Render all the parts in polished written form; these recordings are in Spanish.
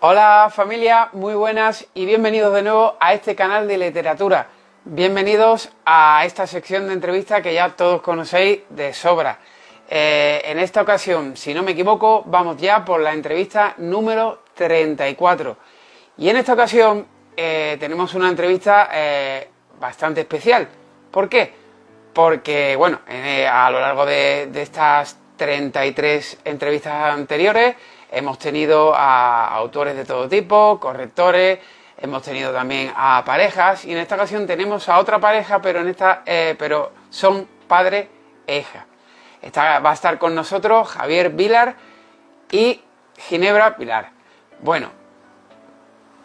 Hola familia, muy buenas y bienvenidos de nuevo a este canal de literatura. Bienvenidos a esta sección de entrevistas que ya todos conocéis de sobra. En esta ocasión, si no me equivoco, vamos ya por la entrevista número 34. Y en esta ocasión tenemos una entrevista bastante especial. ¿Por qué? Porque, bueno, a lo largo de estas 33 entrevistas anteriores hemos tenido a autores de todo tipo, correctores, hemos tenido también a parejas y en esta ocasión tenemos a otra pareja, pero son padre e hija. Va a estar con nosotros Javier Vilar y Ginebra Pilar. Bueno,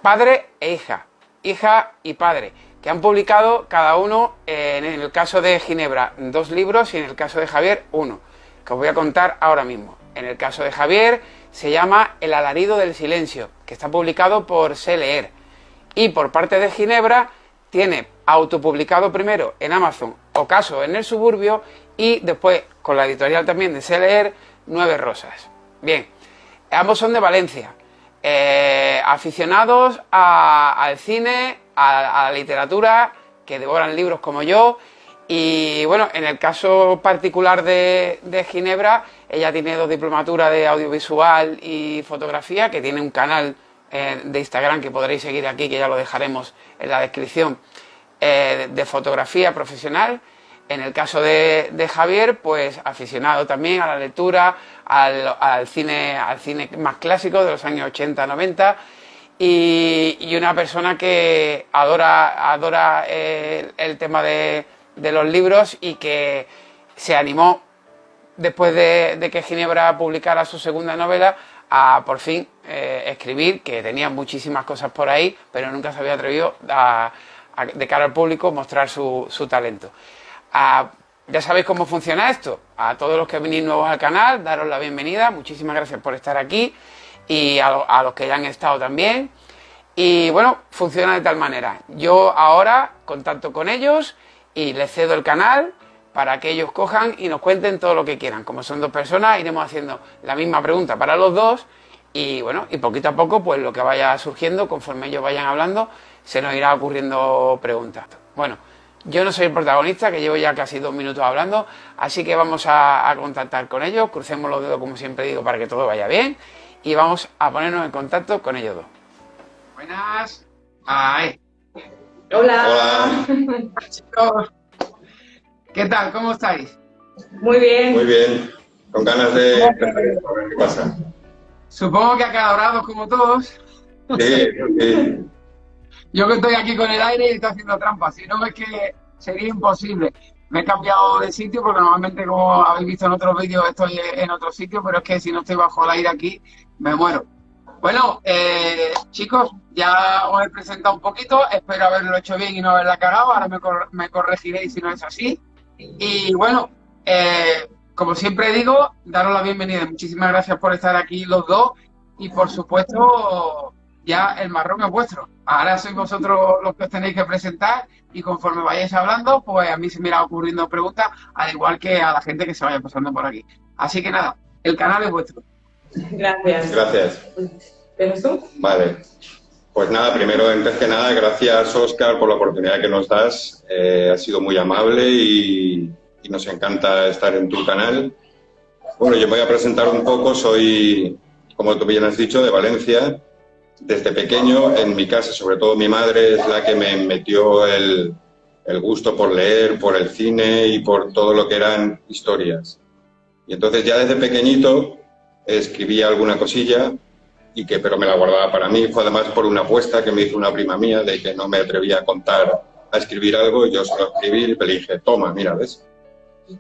padre e hija, hija y padre, que han publicado cada uno, en el caso de Ginebra, 2 libros y en el caso de Javier, 1, que os voy a contar ahora mismo. En el caso de Javier se llama El alarido del silencio, que está publicado por Sé Leer. Y por parte de Ginebra tiene autopublicado primero en Amazon Ocaso en el suburbio y después con la editorial también de Sé Leer, 9 rosas. Bien, ambos son de Valencia, aficionados al cine, a la literatura, que devoran libros como yo. Y bueno, en el caso particular de Ginebra, ella tiene 2 diplomaturas de audiovisual y fotografía, que tiene un canal de Instagram que podréis seguir aquí, que ya lo dejaremos en la descripción, de fotografía profesional. En el caso de Javier, pues aficionado también a la lectura, al cine más clásico de los años 80-90 y una persona que adora el tema de los libros y que se animó después de que Ginebra publicara su segunda novela a por fin escribir, que tenía muchísimas cosas por ahí, pero nunca se había atrevido de cara al público mostrar su talento. Ya sabéis cómo funciona esto. A todos los que venís nuevos al canal, daros la bienvenida, muchísimas gracias por estar aquí y a los que ya han estado también. Y bueno, funciona de tal manera. Yo ahora contacto con ellos y les cedo el canal para que ellos cojan y nos cuenten todo lo que quieran. Como son 2 personas, iremos haciendo la misma pregunta para los 2 y bueno, y poquito a poco, pues lo que vaya surgiendo, conforme ellos vayan hablando, se nos irá ocurriendo preguntas. Bueno, yo no soy el protagonista, que llevo ya casi 2 minutos hablando, así que vamos a contactar con ellos, crucemos los dedos como siempre digo para que todo vaya bien y vamos a ponernos en contacto con ellos 2. Buenas. Ahí. Hola. Chicos, ¿qué tal? ¿Cómo estáis? Muy bien. Muy bien. Con ganas de empezar esto, a ver qué pasa. Supongo que acalorados como todos. Sí, sí. Yo que estoy aquí con el aire y estoy haciendo trampas, si no es que sería imposible. Me he cambiado de sitio porque normalmente, como habéis visto en otros vídeos, estoy en otro sitio, pero es que si no estoy bajo el aire aquí, me muero. Bueno, chicos, ya os he presentado un poquito, espero haberlo hecho bien y no haberla cagado, ahora me corregiréis si no es así. Y bueno, como siempre digo, daros la bienvenida, muchísimas gracias por estar aquí los 2 y por supuesto ya el marrón es vuestro. Ahora sois vosotros los que os tenéis que presentar y conforme vayáis hablando, pues a mí se me irá ocurriendo preguntas, al igual que a la gente que se vaya pasando por aquí. Así que nada, el canal es vuestro. Gracias. Gracias. ¿Eres tú? Vale. Pues nada, primero, antes que nada, gracias, Óscar, por la oportunidad que nos das. Has sido muy amable y nos encanta estar en tu canal. Bueno, yo me voy a presentar un poco. Soy, como tú bien has dicho, de Valencia. Desde pequeño, en mi casa, sobre todo mi madre, es la que me metió el gusto por leer, por el cine y por todo lo que eran historias. Y entonces ya desde pequeñito escribía alguna cosilla, pero me la guardaba para mí. Fue además por una apuesta que me hizo una prima mía de que no me atrevía a escribir algo, y yo solo escribí y le dije, toma, mira, ¿ves?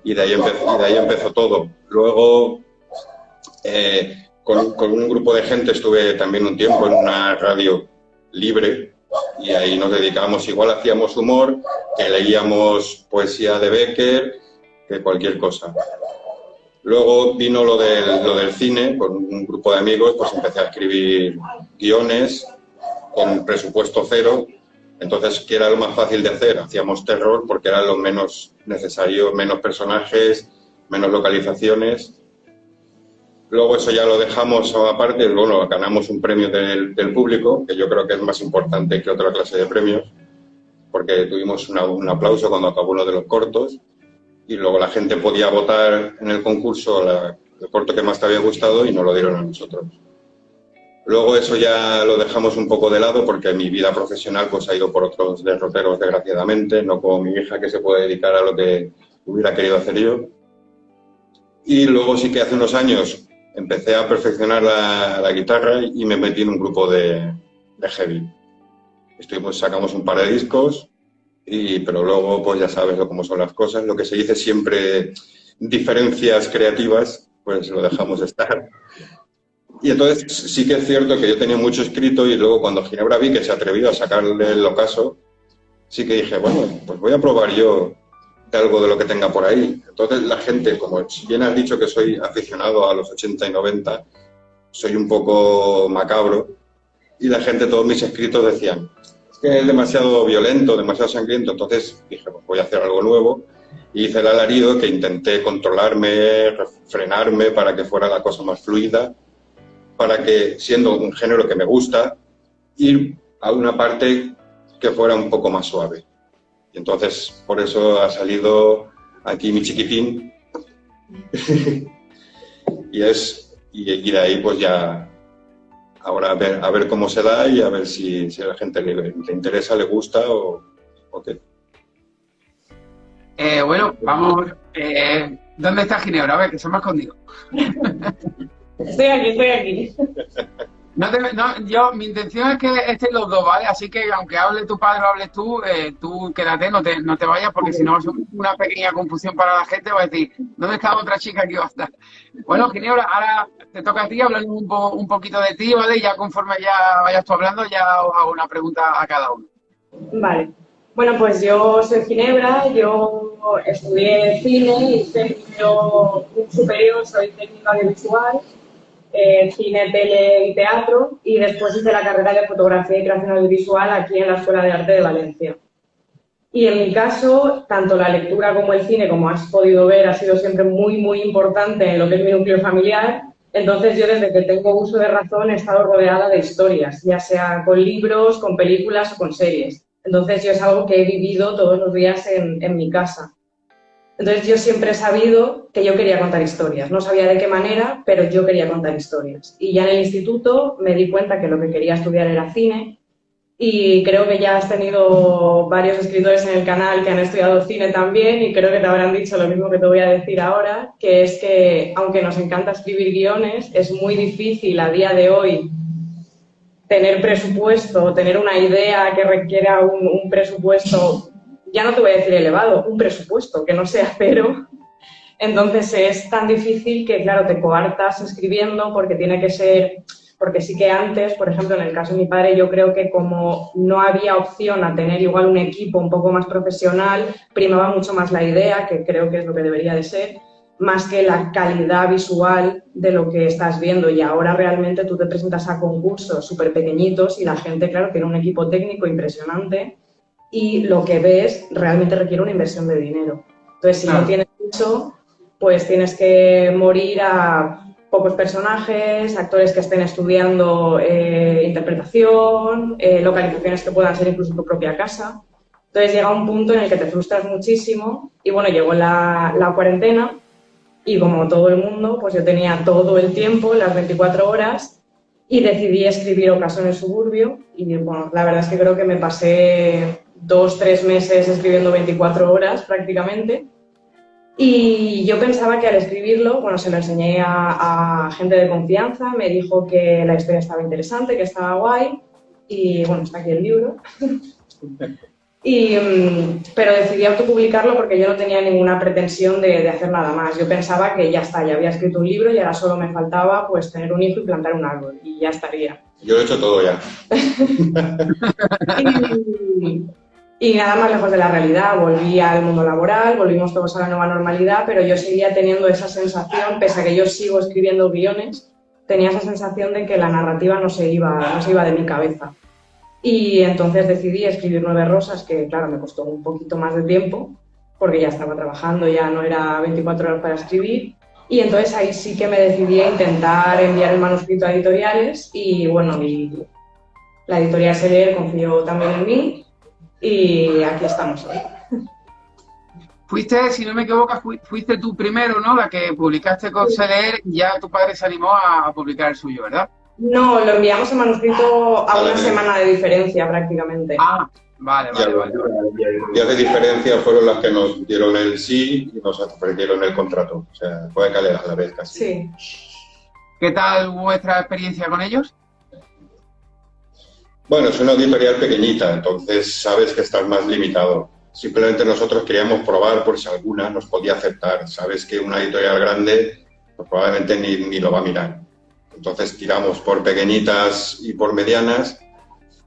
Y de ahí empezó todo. Luego, con un grupo de gente estuve también un tiempo en una radio libre y ahí nos dedicábamos, igual hacíamos humor, que leíamos poesía de Becker, que cualquier cosa. Luego vino lo del cine, con un grupo de amigos, pues empecé a escribir guiones con presupuesto 0. Entonces, ¿qué era lo más fácil de hacer? Hacíamos terror porque era lo menos necesario, menos personajes, menos localizaciones. Luego eso ya lo dejamos aparte, luego ganamos un premio del público, que yo creo que es más importante que otra clase de premios, porque tuvimos un aplauso cuando acabó uno de los cortos, y luego la gente podía votar en el concurso el corto que más te había gustado y nos lo dieron a nosotros. Luego eso ya lo dejamos un poco de lado porque mi vida profesional pues ha ido por otros derroteros, desgraciadamente, no como mi hija que se puede dedicar a lo que hubiera querido hacer yo. Y luego sí que hace unos años empecé a perfeccionar la guitarra y me metí en un grupo de heavy. Sacamos un par de discos, pero luego pues ya sabes cómo son las cosas. Lo que se dice siempre, diferencias creativas, pues lo dejamos estar. Y entonces sí que es cierto que yo tenía mucho escrito y luego cuando Ginebra vi que se atrevió a sacarle el ocaso, sí que dije, bueno, pues voy a probar yo de algo de lo que tenga por ahí. Entonces la gente, como bien has dicho que soy aficionado a los 80 y 90, soy un poco macabro y la gente, todos mis escritos decían, es que es demasiado violento, demasiado sangriento. Entonces dije, pues voy a hacer algo nuevo y hice el alarido que intenté controlarme, frenarme para que fuera la cosa más fluida, para que, siendo un género que me gusta, ir a una parte que fuera un poco más suave. Y entonces, por eso ha salido aquí mi chiquitín. y de ahí, pues ya, ahora a ver cómo se da y a ver si a la gente le interesa, le gusta o qué. Bueno, vamos. ¿Dónde está Ginebra? A ver, que se me ha escondido. Estoy aquí. Mi intención es que estén los dos, ¿vale? Así que aunque hable tu padre o hables tú, tú quédate, no te vayas, porque si no va a ser una pequeña confusión para la gente, va a decir, ¿dónde está otra chica que iba a estar? Bueno, Ginebra, ahora te toca a ti, hablarnos un poquito de ti, ¿vale? Y ya conforme ya vayas tú hablando, ya os hago una pregunta a cada uno. Vale. Bueno, pues yo soy Ginebra, yo estudié cine, hice un superior, soy técnica audiovisual, cine, tele y teatro, y después hice la carrera de fotografía y creación audiovisual aquí en la Escuela de Arte de Valencia. Y en mi caso, tanto la lectura como el cine, como has podido ver, ha sido siempre muy, muy importante en lo que es mi núcleo familiar. Entonces yo desde que tengo uso de razón he estado rodeada de historias, ya sea con libros, con películas o con series. Entonces yo es algo que he vivido todos los días en mi casa. Entonces yo siempre he sabido que yo quería contar historias. No sabía de qué manera, pero yo quería contar historias. Y ya en el instituto me di cuenta que lo que quería estudiar era cine. Y creo que ya has tenido varios escritores en el canal que han estudiado cine también y creo que te habrán dicho lo mismo que te voy a decir ahora, que es que aunque nos encanta escribir guiones, es muy difícil a día de hoy tener presupuesto, tener una idea que requiera un presupuesto, ya no te voy a decir elevado, un presupuesto que no sea cero. Entonces es tan difícil que, claro, te coartas escribiendo porque tiene que ser... Porque sí que antes, por ejemplo, en el caso de mi padre, yo creo que como no había opción a tener igual un equipo un poco más profesional, primaba mucho más la idea, que creo que es lo que debería de ser, más que la calidad visual de lo que estás viendo. Y ahora realmente tú te presentas a concursos súper pequeñitos y la gente, claro, tiene un equipo técnico impresionante y lo que ves realmente requiere una inversión de dinero. Entonces, si no tienes mucho, pues tienes que morir a pocos personajes, actores que estén estudiando interpretación, localizaciones que puedan ser incluso tu propia casa. Entonces llega un punto en el que te frustras muchísimo y bueno, llegó la cuarentena y como todo el mundo, pues yo tenía todo el tiempo, las 24 horas y decidí escribir Ocaso en el suburbio y bueno, la verdad es que creo que me pasé 2-3 meses escribiendo 24 horas prácticamente. Y yo pensaba que al escribirlo, bueno, se lo enseñé a gente de confianza, me dijo que la historia estaba interesante, que estaba guay, y bueno, está aquí el libro. Pero decidí autopublicarlo porque yo no tenía ninguna pretensión de hacer nada más. Yo pensaba que ya está, ya había escrito un libro y ahora solo me faltaba pues tener un hijo y plantar un árbol, y ya estaría. Yo lo he hecho todo ya. Y nada más lejos de la realidad, volví al mundo laboral, volvimos todos a la nueva normalidad, pero yo seguía teniendo esa sensación, pese a que yo sigo escribiendo guiones, tenía esa sensación de que la narrativa no se iba de mi cabeza. Y entonces decidí escribir 9 rosas, que claro, me costó un poquito más de tiempo, porque ya estaba trabajando, ya no era 24 horas para escribir. Y entonces ahí sí que me decidí a intentar enviar el manuscrito a editoriales y bueno, y la editorial Seller confió también en mí y aquí estamos hoy. Fuiste, si no me equivoco, fuiste tú primero, ¿no? La que publicaste con Celer y ya tu padre se animó a publicar el suyo, ¿verdad? No, lo enviamos el manuscrito a una semana de diferencia prácticamente. Ah, vale. Días de diferencia fueron las que nos dieron el sí y nos ofrecieron el contrato. O sea, fue a la vez casi. Sí. ¿Qué tal vuestra experiencia con ellos? Bueno, es una editorial pequeñita, entonces sabes que estás más limitado. Simplemente nosotros queríamos probar por si alguna nos podía aceptar. Sabes que una editorial grande pues probablemente ni lo va a mirar. Entonces tiramos por pequeñitas y por medianas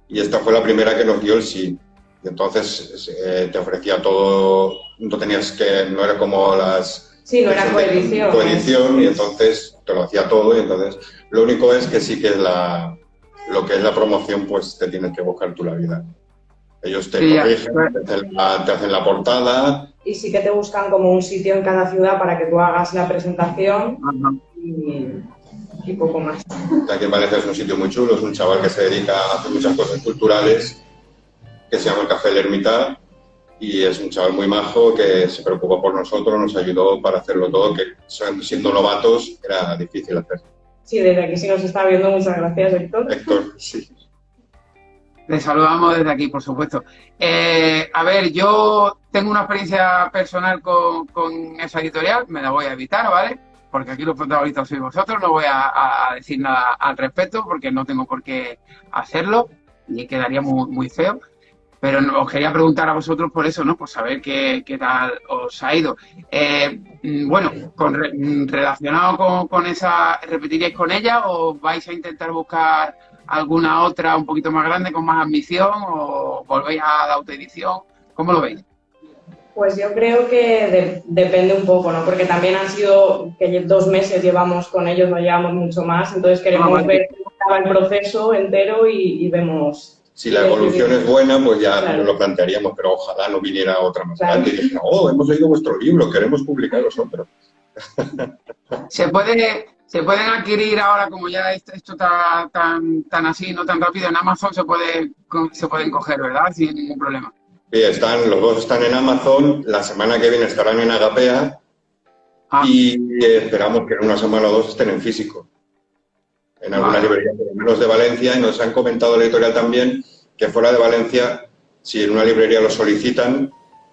y esta fue la primera que nos dio el sí. Y entonces te ofrecía todo, no era como las... Sí, no era coedición. Coedición y entonces te lo hacía todo y entonces lo único es que sí que es lo que es la promoción, pues te tienes que buscar tú la vida. Ellos te corrigen, te hacen la portada. Y sí que te buscan como un sitio en cada ciudad para que tú hagas la presentación y poco más. Aquí en Valencia es un sitio muy chulo, es un chaval que se dedica a hacer muchas cosas culturales, que se llama el Café del Ermitá, y es un chaval muy majo que se preocupó por nosotros, nos ayudó para hacerlo todo, que siendo novatos era difícil hacer. Sí, desde aquí sí nos está viendo, muchas gracias, Héctor. Héctor, sí. Le saludamos desde aquí, por supuesto. A ver, yo tengo una experiencia personal con esa editorial, me la voy a evitar, ¿vale? Porque aquí los protagonistas sois vosotros, no voy a decir nada al respecto porque no tengo por qué hacerlo y quedaría muy feo. Pero os quería preguntar a vosotros por eso, ¿no? Por saber qué tal os ha ido. Bueno, relacionado con esa, ¿repetiríais con ella o vais a intentar buscar alguna otra un poquito más grande, con más ambición, o volvéis a la autoedición? ¿Cómo lo veis? Pues yo creo que depende un poco, ¿no? Porque también han sido que 2 meses llevamos con ellos, no llevamos mucho más, entonces queremos ver cómo estaba el proceso entero y vemos... Si la evolución es buena, pues ya nos lo plantearíamos, pero ojalá no viniera otra más grande y dijera, oh, hemos leído vuestro libro, queremos publicaros otro. Se pueden adquirir ahora, como ya esto está tan así, no tan rápido, en Amazon se pueden coger, ¿verdad? Sin ningún problema. Sí, los dos están en Amazon, la semana que viene estarán en Agapea y esperamos que en una semana o dos estén en físico. En alguna librería, por lo menos de Valencia, y nos han comentado la editorial también que fuera de Valencia, si en una librería lo solicitan,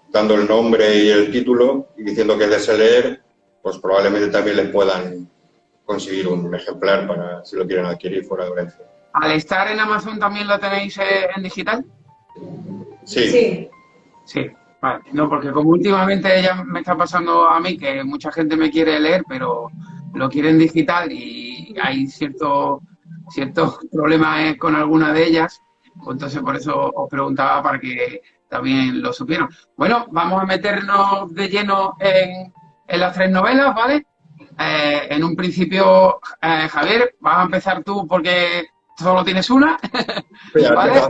dando el nombre y el título y diciendo que es de Seller, pues probablemente también les puedan conseguir un ejemplar para si lo quieren adquirir fuera de Valencia. ¿Al estar en Amazon también lo tenéis en digital? Sí. Sí, vale. No, porque como últimamente ya me está pasando a mí que mucha gente me quiere leer, pero lo quieren digital y hay ciertos problemas con alguna de ellas, pues entonces por eso os preguntaba para que también lo supieran. Bueno, vamos a meternos de lleno en las 3 novelas, ¿vale? En un principio, Javier, vas a empezar tú porque solo tienes una, ¿vale?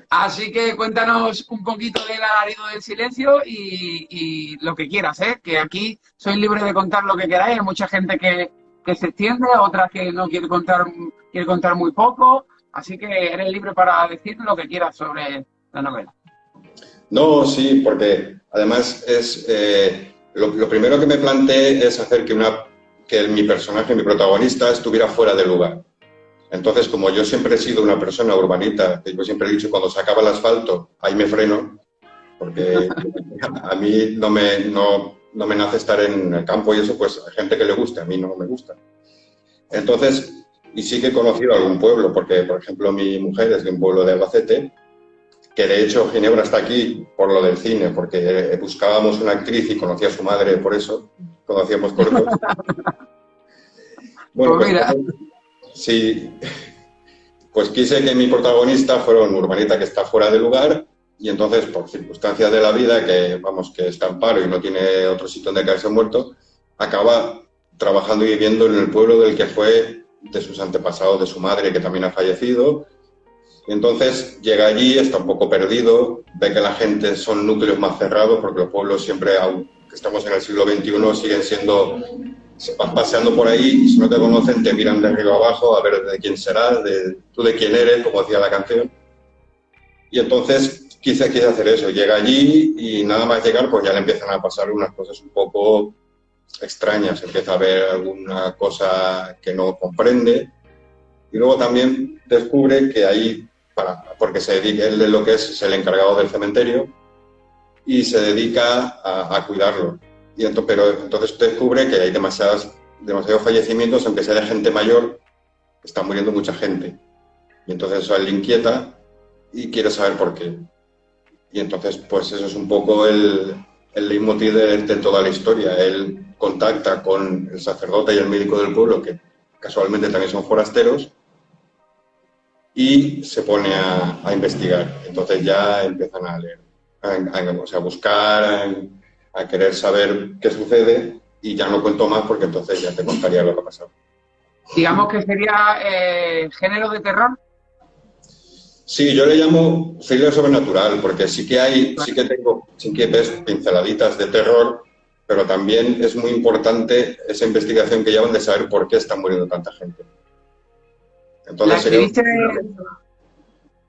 Así que cuéntanos un poquito del alarido del silencio y lo que quieras, ¿eh? Que aquí sois libres de contar lo que queráis. Hay mucha gente que se extiende, otra que no quiere contar muy poco. Así que eres libre para decir lo que quieras sobre la novela. No, sí, porque además es lo primero que me planteé es hacer que mi personaje, mi protagonista, estuviera fuera de lugar. Entonces, como yo siempre he sido una persona urbanita, que yo siempre he dicho, cuando se acaba el asfalto, ahí me freno, porque a mí no me nace estar en el campo y eso, pues hay gente que le gusta, a mí no me gusta. Entonces, y sí que he conocido algún pueblo, porque, por ejemplo, mi mujer es de un pueblo de Albacete, que de hecho Ginebra está aquí por lo del cine, porque buscábamos una actriz y conocí a su madre por eso, cuando hacíamos cortos. Bueno, pues mira. Sí, pues quise que mi protagonista fuera un urbanita que está fuera de lugar y entonces, por circunstancias de la vida, que está en paro y no tiene otro sitio donde caerse muerto, acaba trabajando y viviendo en el pueblo del que fue de sus antepasados, de su madre, que también ha fallecido. Y entonces llega allí, está un poco perdido, ve que la gente son núcleos más cerrados, porque los pueblos siempre, que estamos en el siglo XXI, siguen siendo, vas paseando por ahí y si no te conocen te miran de arriba abajo a ver de quién serás, tú de quién eres, como decía la canción. Y entonces quise hacer eso, llega allí y nada más llegar pues ya le empiezan a pasar unas cosas un poco extrañas, empieza a ver alguna cosa que no comprende y luego también descubre que ahí, porque se dedica, él lo que es el encargado del cementerio y se dedica a cuidarlo. Pero entonces descubre que hay demasiados fallecimientos, aunque sea de gente mayor, está muriendo mucha gente. Y entonces eso a él le inquieta y quiere saber por qué. Y entonces, pues eso es un poco el leitmotiv de toda la historia. Él contacta con el sacerdote y el médico del pueblo, que casualmente también son forasteros, y se pone a investigar. Entonces ya empiezan a leer, a buscar, a querer saber qué sucede, y ya no cuento más porque entonces ya te contaría lo que ha pasado. Digamos que sería género de terror. Sí, yo le llamo thriller sobrenatural, porque sí que ves pinceladitas de terror, pero también es muy importante esa investigación que llevan de saber por qué está muriendo tanta gente. Entonces,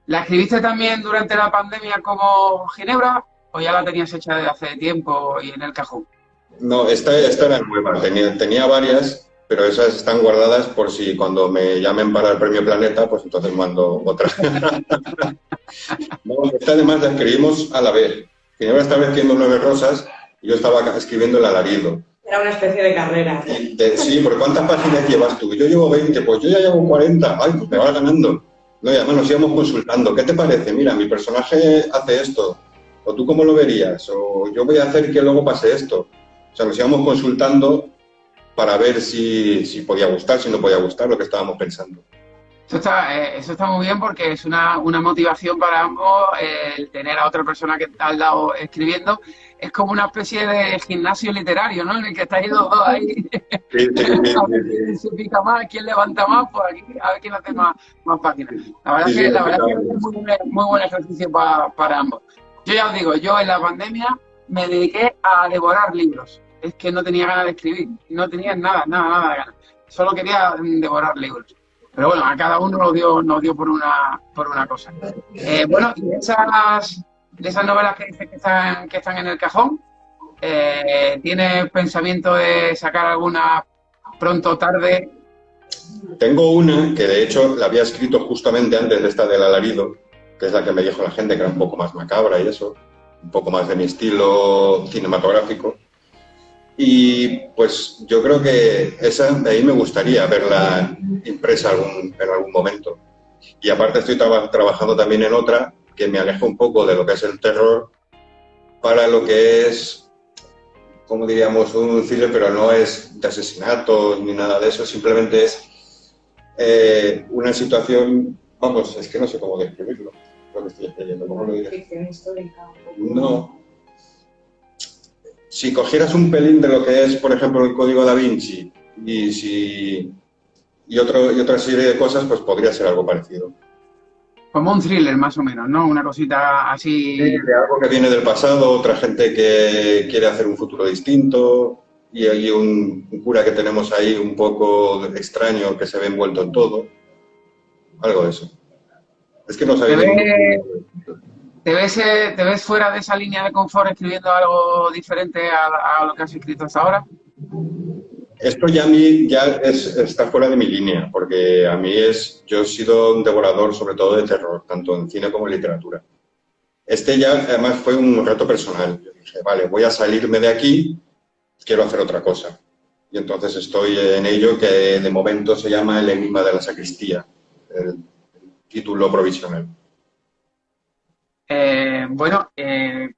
¿La escribiste también durante la pandemia como Ginebra o ya la tenías hecha desde hace tiempo y en el cajón? No, esta era nueva, tenía varias, pero esas están guardadas por si cuando me llamen para el Premio Planeta, pues entonces mando otra. No, esta además la escribimos a la vez. Ginebra estaba escribiendo 9 rosas y yo estaba escribiendo El alarido. Era una especie de carrera. Sí, ¿por cuántas páginas llevas tú? Yo llevo 20, pues yo ya llevo 40. Ay, pues me vas ganando. No, y además nos íbamos consultando. ¿Qué te parece? Mira, mi personaje hace esto. ¿O tú cómo lo verías? O yo voy a hacer que luego pase esto. O sea, nos íbamos consultando para ver si podía gustar, si no podía gustar, lo que estábamos pensando. Eso está muy bien porque es una motivación para ambos el tener a otra persona que está al lado escribiendo. Es como una especie de gimnasio literario, ¿no? En el que estáis los dos ahí. Sí. A ver quién se pica más, quién levanta más, pues aquí a ver quién hace más páginas. La verdad es que es muy buen ejercicio para ambos. Yo ya os digo, yo en la pandemia me dediqué a devorar libros. Es que no tenía ganas de escribir, no tenía nada de ganas. Solo quería devorar libros. Pero bueno, a cada uno nos dio por una cosa. Bueno, y de esas novelas que dices que están en el cajón, ¿tienes pensamiento de sacar alguna pronto o tarde? Tengo una que de hecho la había escrito justamente antes de esta del alarido, que es la que me dijo la gente que era un poco más macabra y eso, un poco más de mi estilo cinematográfico. Y pues yo creo que esa de ahí me gustaría verla impresa en algún momento. Y aparte estoy trabajando también en otra que me aleja un poco de lo que es el terror para lo que es, como diríamos, un thriller, pero no es de asesinatos ni nada de eso, simplemente es una situación, vamos, es que no sé cómo describirlo, lo que estoy escribiendo, ¿cómo lo diré? Ficción histórica. No. Si cogieras un pelín de lo que es, por ejemplo, el Código Da Vinci y otra serie de cosas, pues podría ser algo parecido. Como un thriller, más o menos, ¿no? Una cosita así... Sí, de algo que viene del pasado, otra gente que quiere hacer un futuro distinto, y hay un cura que tenemos ahí un poco extraño que se ve envuelto en todo. Algo de eso. Es que no sabía... ¿Te ves fuera de esa línea de confort escribiendo algo diferente a lo que has escrito hasta ahora? Esto ya está fuera de mi línea, porque yo he sido un devorador sobre todo de terror, tanto en cine como en literatura. Este ya además fue un reto personal. Yo dije, vale, voy a salirme de aquí, quiero hacer otra cosa. Y entonces estoy en ello, que de momento se llama El enigma de la sacristía, el título provisional.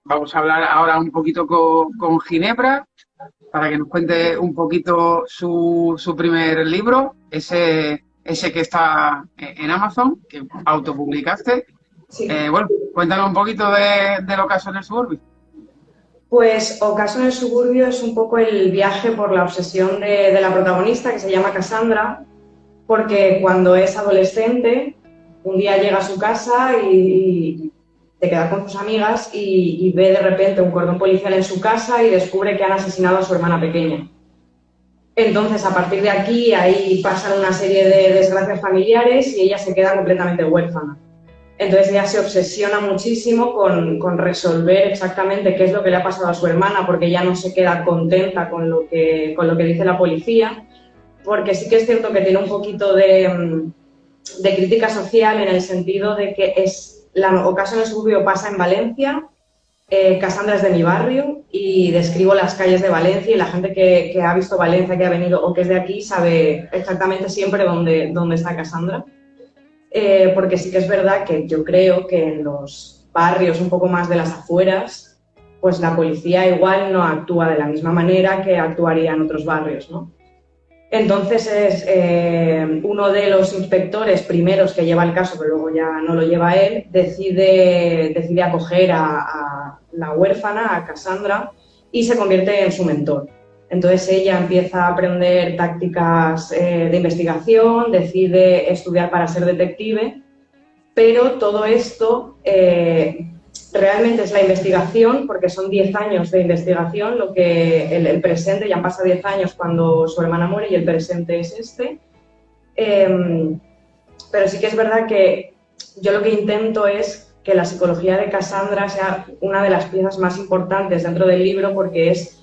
Vamos a hablar ahora un poquito con Ginebra para que nos cuente un poquito su primer libro, ese que está en Amazon, que autopublicaste. Sí. Cuéntanos un poquito de Ocaso en el suburbio. Pues Ocaso en el suburbio es un poco el viaje por la obsesión de la protagonista, que se llama Cassandra, porque cuando es adolescente, un día llega a su casa y de quedar con sus amigas y ve de repente un cordón policial en su casa y descubre que han asesinado a su hermana pequeña. Entonces, a partir de aquí, ahí pasan una serie de desgracias familiares y ella se queda completamente huérfana. Entonces ella se obsesiona muchísimo con resolver exactamente qué es lo que le ha pasado a su hermana, porque ella no se queda contenta con lo que dice la policía, porque sí que es cierto que tiene un poquito de crítica social en el sentido de que Ocaso en el suburbio pasa en Valencia, Cassandra es de mi barrio y describo las calles de Valencia y la gente que ha visto Valencia, que ha venido o que es de aquí, sabe exactamente siempre dónde está Cassandra. Porque sí que es verdad que yo creo que en los barrios un poco más de las afueras, pues la policía igual no actúa de la misma manera que actuaría en otros barrios, ¿no? Entonces es uno de los inspectores primeros que lleva el caso, pero luego ya no lo lleva él, decide acoger a la huérfana, a Cassandra, y se convierte en su mentor. Entonces ella empieza a aprender tácticas de investigación, decide estudiar para ser detective, pero todo esto realmente es la investigación, porque son 10 años de investigación, lo que el presente, ya han pasado 10 años cuando su hermana muere y el presente es este. Pero sí que es verdad que yo lo que intento es que la psicología de Cassandra sea una de las piezas más importantes dentro del libro, porque es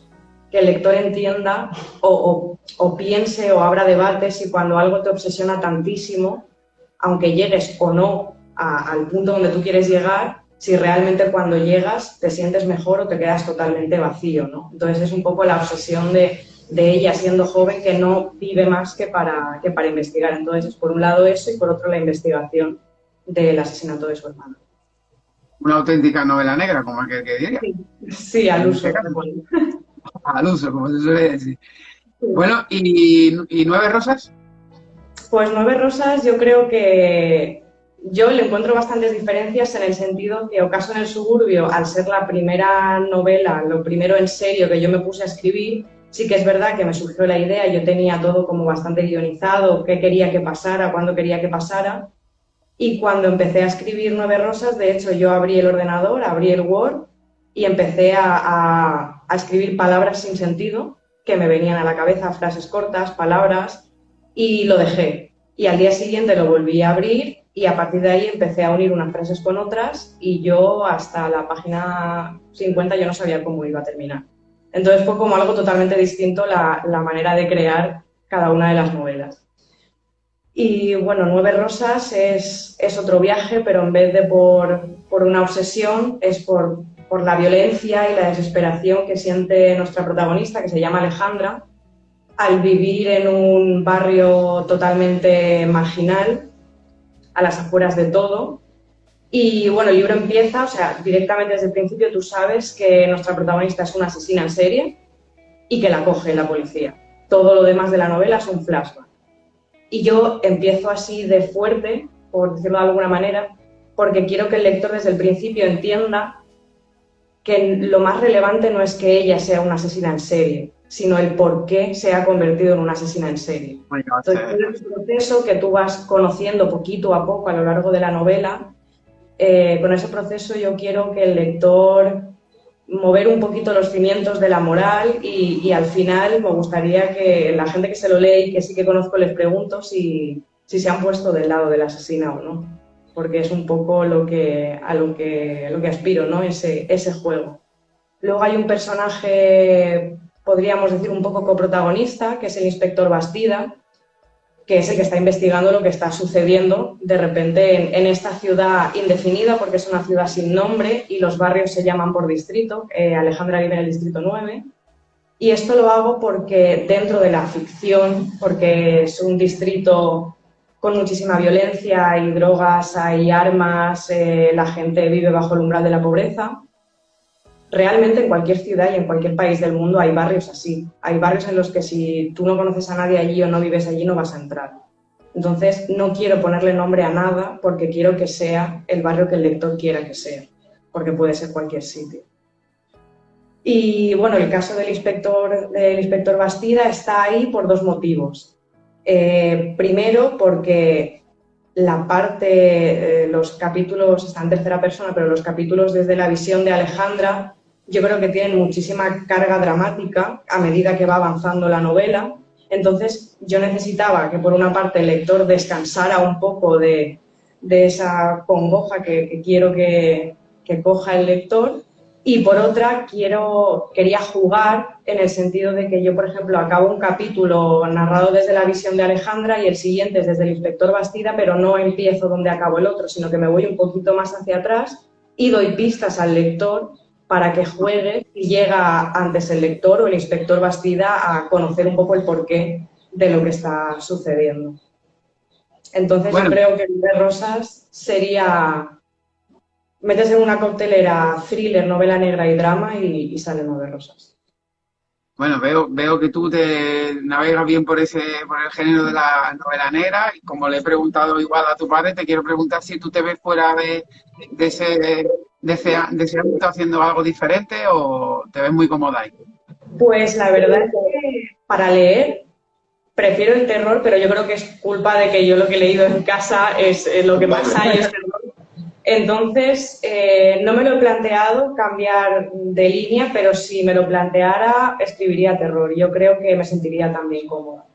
que el lector entienda o piense o abra debates y cuando algo te obsesiona tantísimo, aunque llegues o no al punto donde tú quieres llegar, si realmente cuando llegas te sientes mejor o te quedas totalmente vacío, ¿no? Entonces es un poco la obsesión de ella siendo joven, que no vive más que para investigar. Entonces es por un lado eso y por otro la investigación del asesinato de su hermana. Una auténtica novela negra, como aquel que diría. Sí, al uso. Al uso, como se suele decir. Bueno, ¿y Nueve Rosas? Pues Nueve Rosas yo creo que yo le encuentro bastantes diferencias en el sentido que Ocaso en el suburbio, al ser la primera novela, lo primero en serio que yo me puse a escribir, sí que es verdad que me surgió la idea, yo tenía todo como bastante guionizado, qué quería que pasara, cuándo quería que pasara, y cuando empecé a escribir Nueve Rosas, de hecho yo abrí el ordenador, abrí el Word y empecé a escribir palabras sin sentido que me venían a la cabeza, frases cortas, palabras, y lo dejé. Y al día siguiente lo volví a abrir y a partir de ahí empecé a unir unas frases con otras y yo hasta la página 50 yo no sabía cómo iba a terminar. Entonces fue como algo totalmente distinto la manera de crear cada una de las novelas. Y bueno, Nueve Rosas es otro viaje, pero en vez de por una obsesión, es por la violencia y la desesperación que siente nuestra protagonista, que se llama Alejandra, al vivir en un barrio totalmente marginal, a las afueras de todo. Y bueno, el libro empieza, o sea, directamente desde el principio tú sabes que nuestra protagonista es una asesina en serie y que la coge la policía. Todo lo demás de la novela es un flashback. Y yo empiezo así de fuerte, por decirlo de alguna manera, porque quiero que el lector desde el principio entienda que lo más relevante no es que ella sea una asesina en serie, sino el por qué se ha convertido en una asesina en serie. Entonces, es un proceso que tú vas conociendo poquito a poco a lo largo de la novela. Con ese proceso yo quiero que el lector mover un poquito los cimientos de la moral y al final me gustaría que la gente que se lo lee y que sí que conozco les pregunto si se han puesto del lado del asesino o no, porque es un poco a lo que aspiro, ¿no? Ese juego. Luego hay un personaje, podríamos decir, un poco coprotagonista, que es el inspector Bastida, que es el que está investigando lo que está sucediendo de repente en esta ciudad indefinida, porque es una ciudad sin nombre y los barrios se llaman por distrito. Alejandra vive en el distrito 9. Y esto lo hago porque dentro de la ficción, porque es un distrito con muchísima violencia, hay drogas, hay armas, la gente vive bajo el umbral de la pobreza. Realmente en cualquier ciudad y en cualquier país del mundo hay barrios así. Hay barrios en los que si tú no conoces a nadie allí o no vives allí no vas a entrar. Entonces no quiero ponerle nombre a nada porque quiero que sea el barrio que el lector quiera que sea, porque puede ser cualquier sitio. Y bueno, el caso del inspector Bastida está ahí por dos motivos. Primero, porque la parte, los capítulos, están en tercera persona, pero los capítulos desde la visión de Alejandra, yo creo que tienen muchísima carga dramática a medida que va avanzando la novela. Entonces, yo necesitaba que, por una parte, el lector descansara un poco de esa congoja que quiero que coja el lector, y por otra quería jugar en el sentido de que yo, por ejemplo, acabo un capítulo narrado desde la visión de Alejandra y el siguiente es desde el inspector Bastida, pero no empiezo donde acabo el otro, sino que me voy un poquito más hacia atrás y doy pistas al lector para que juegue y llega antes el lector o el inspector Bastida a conocer un poco el porqué de lo que está sucediendo. Entonces, bueno, yo creo que Nueve Rosas sería... Metes en una coctelera thriller, novela negra y drama y sale Nueve Rosas. Bueno, veo que tú te navegas bien por el género de la novela negra, y como le he preguntado igual a tu padre, te quiero preguntar si tú te ves fuera de ese ámbito haciendo algo diferente o te ves muy cómoda ahí. Pues la verdad es que para leer prefiero el terror, pero yo creo que es culpa de que yo lo que he leído en casa es lo que más hay es terror. Entonces, no me lo he planteado cambiar de línea, pero si me lo planteara, escribiría terror. Yo creo que me sentiría también cómoda.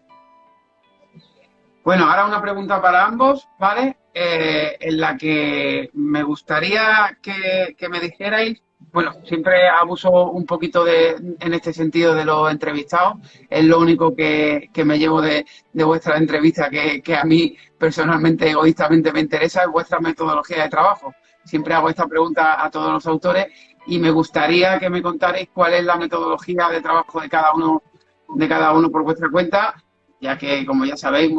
Bueno, ahora una pregunta para ambos, ¿vale? En la que me gustaría que me dijerais, bueno, siempre abuso un poquito en este sentido de los entrevistados, es lo único que me llevo de vuestra entrevista, que a mí personalmente, egoístamente me interesa, es vuestra metodología de trabajo. Siempre hago esta pregunta a todos los autores y me gustaría que me contarais cuál es la metodología de trabajo de cada uno por vuestra cuenta, ya que, como ya sabéis,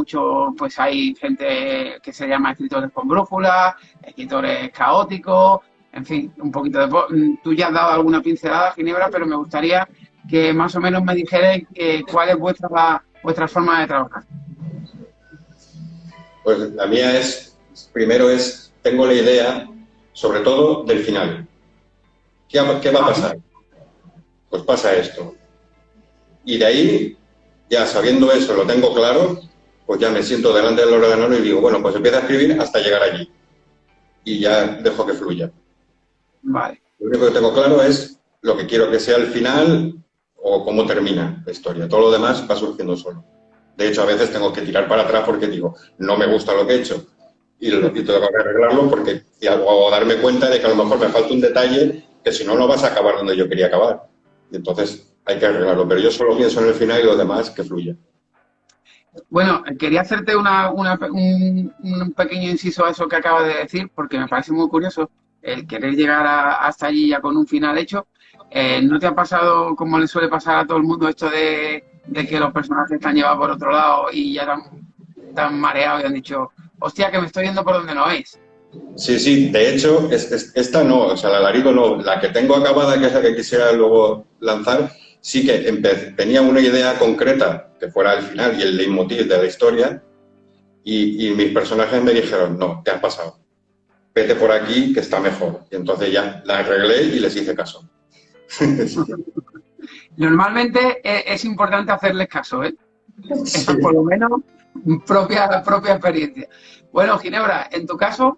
pues hay gente que se llama escritores con brújula, escritores caóticos, en fin, un poquito de... Tú ya has dado alguna pincelada, Ginebra, pero me gustaría que más o menos me dijerais cuál es vuestra forma de trabajar. Pues la mía primero tengo la idea, sobre todo, del final. ¿Qué va a pasar? Pues pasa esto. Y de ahí, ya sabiendo eso, lo tengo claro, pues ya me siento delante del ordenador y digo, bueno, pues empiezo a escribir hasta llegar allí. Y ya dejo que fluya. Vale. Lo único que tengo claro es lo que quiero que sea el final o cómo termina la historia. Todo lo demás va surgiendo solo. De hecho, a veces tengo que tirar para atrás porque digo, no me gusta lo que he hecho. Y tengo que arreglarlo porque o darme cuenta de que a lo mejor me falta un detalle que si no, no vas a acabar donde yo quería acabar. Y entonces hay que arreglarlo. Pero yo solo pienso en el final y lo demás que fluya. Bueno, quería hacerte un pequeño inciso a eso que acabas de decir, porque me parece muy curioso el querer llegar hasta allí ya con un final hecho. ¿No te ha pasado, como le suele pasar a todo el mundo, esto de que los personajes están llevados por otro lado y ya están mareados y han dicho, hostia, que me estoy yendo por donde no es? Sí, de hecho, esta no, o sea, el alarido no. La que tengo acabada, que es la que quisiera luego lanzar, sí que tenía una idea concreta que fuera el final y el leitmotiv de la historia, y mis personajes me dijeron, no, te has pasado. Vete por aquí, que está mejor. Y entonces ya la arreglé y les hice caso. Normalmente es importante hacerles caso, ¿eh? Sí. Por lo menos propia experiencia. Bueno, Ginebra, ¿en tu caso?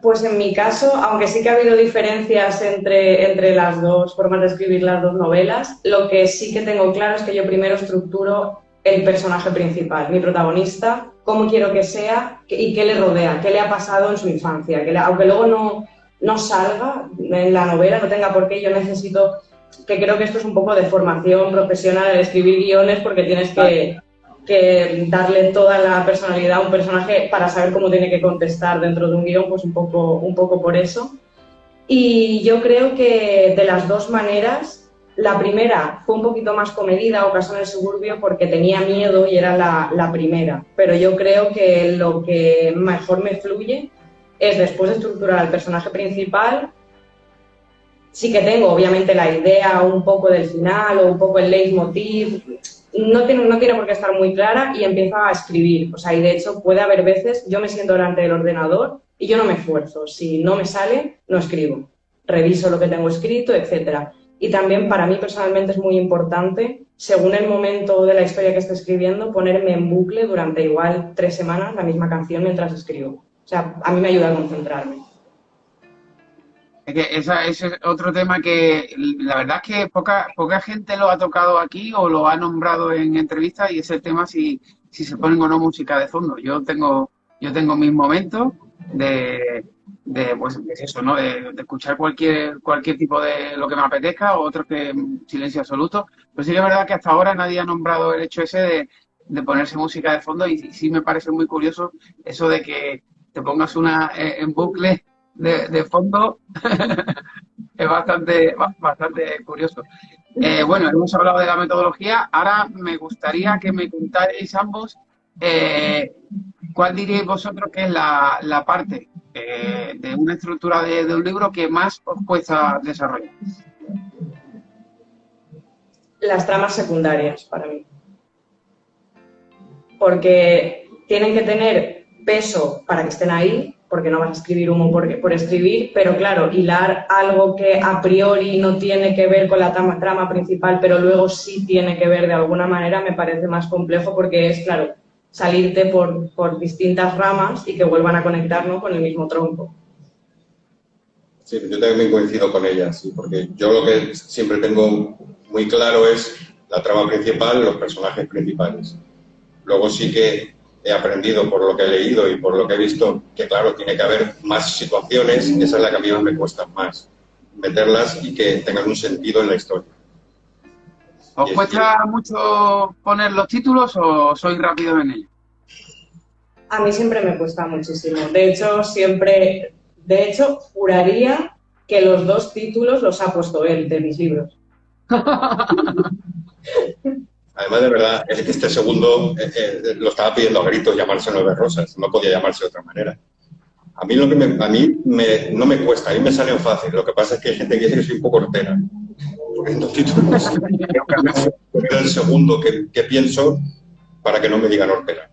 Pues en mi caso, aunque sí que ha habido diferencias entre las dos formas de escribir las dos novelas, lo que sí que tengo claro es que yo primero estructuro el personaje principal, mi protagonista, cómo quiero que sea y qué le rodea, qué le ha pasado en su infancia. Aunque luego no salga en la novela, no tenga por qué, yo necesito, que creo que esto es un poco de formación profesional el escribir guiones, porque tienes que darle toda la personalidad a un personaje para saber cómo tiene que contestar dentro de un guión, pues un poco por eso. Y yo creo que de las dos maneras, la primera fue un poquito más comedida, Ocaso en el suburbio, porque tenía miedo y era la primera. Pero yo creo que lo que mejor me fluye es, después de estructurar al personaje principal, sí que tengo obviamente la idea un poco del final o un poco el leitmotiv. No tiene por qué estar muy clara y empiezo a escribir. O sea, y de hecho puede haber veces, yo me siento delante del ordenador y yo no me esfuerzo. Si no me sale, no escribo. Reviso lo que tengo escrito, etcétera. Y también para mí personalmente es muy importante según el momento de la historia que esté escribiendo, ponerme en bucle durante igual 3 semanas la misma canción mientras escribo. O sea, a mí me ayuda a concentrarme. Es que ese es otro tema que la verdad es que poca gente lo ha tocado aquí o lo ha nombrado en entrevistas, y es el tema si se ponen o no música de fondo. Yo tengo mis momentos pues es eso, ¿no? De escuchar cualquier tipo de lo que me apetezca, o otros que silencio absoluto. Pero sí que es verdad que hasta ahora nadie ha nombrado el hecho ese de ponerse música de fondo, y sí me parece muy curioso eso de que te pongas una en bucle de fondo. Es bastante curioso. Bueno, hemos hablado de la metodología. Ahora me gustaría que me contarais ambos cuál diríais vosotros que es la parte de una estructura de un libro que más os cuesta desarrollar. Las tramas secundarias, para mí. Porque tienen que tener peso para que estén ahí, porque no vas a escribir humo por escribir, pero claro, hilar algo que a priori no tiene que ver con la trama principal, pero luego sí tiene que ver de alguna manera, me parece más complejo, porque es, claro, salirte por distintas ramas y que vuelvan a conectar, ¿no?, con el mismo tronco. Sí, yo también coincido con ella, sí, porque yo lo que siempre tengo muy claro es la trama principal, los personajes principales. Luego sí que he aprendido por lo que he leído y por lo que he visto que, claro, tiene que haber más situaciones, y esa es la que a mí me cuesta más, meterlas y que tengan un sentido en la historia. ¿Os cuesta mucho poner los títulos o sois rápidos en ello? A mí siempre me cuesta muchísimo. De hecho, juraría que los 2 títulos los ha puesto él de mis libros. Además, de verdad, es que este segundo lo estaba pidiendo a gritos llamarse 9 Rosas, no podía llamarse de otra manera. A mí no me cuesta, a mí me sale fácil. Lo que pasa es que hay gente que dice que soy un poco hortera. Poniendo títulos, creo que es el segundo que pienso para que no me digan hortera.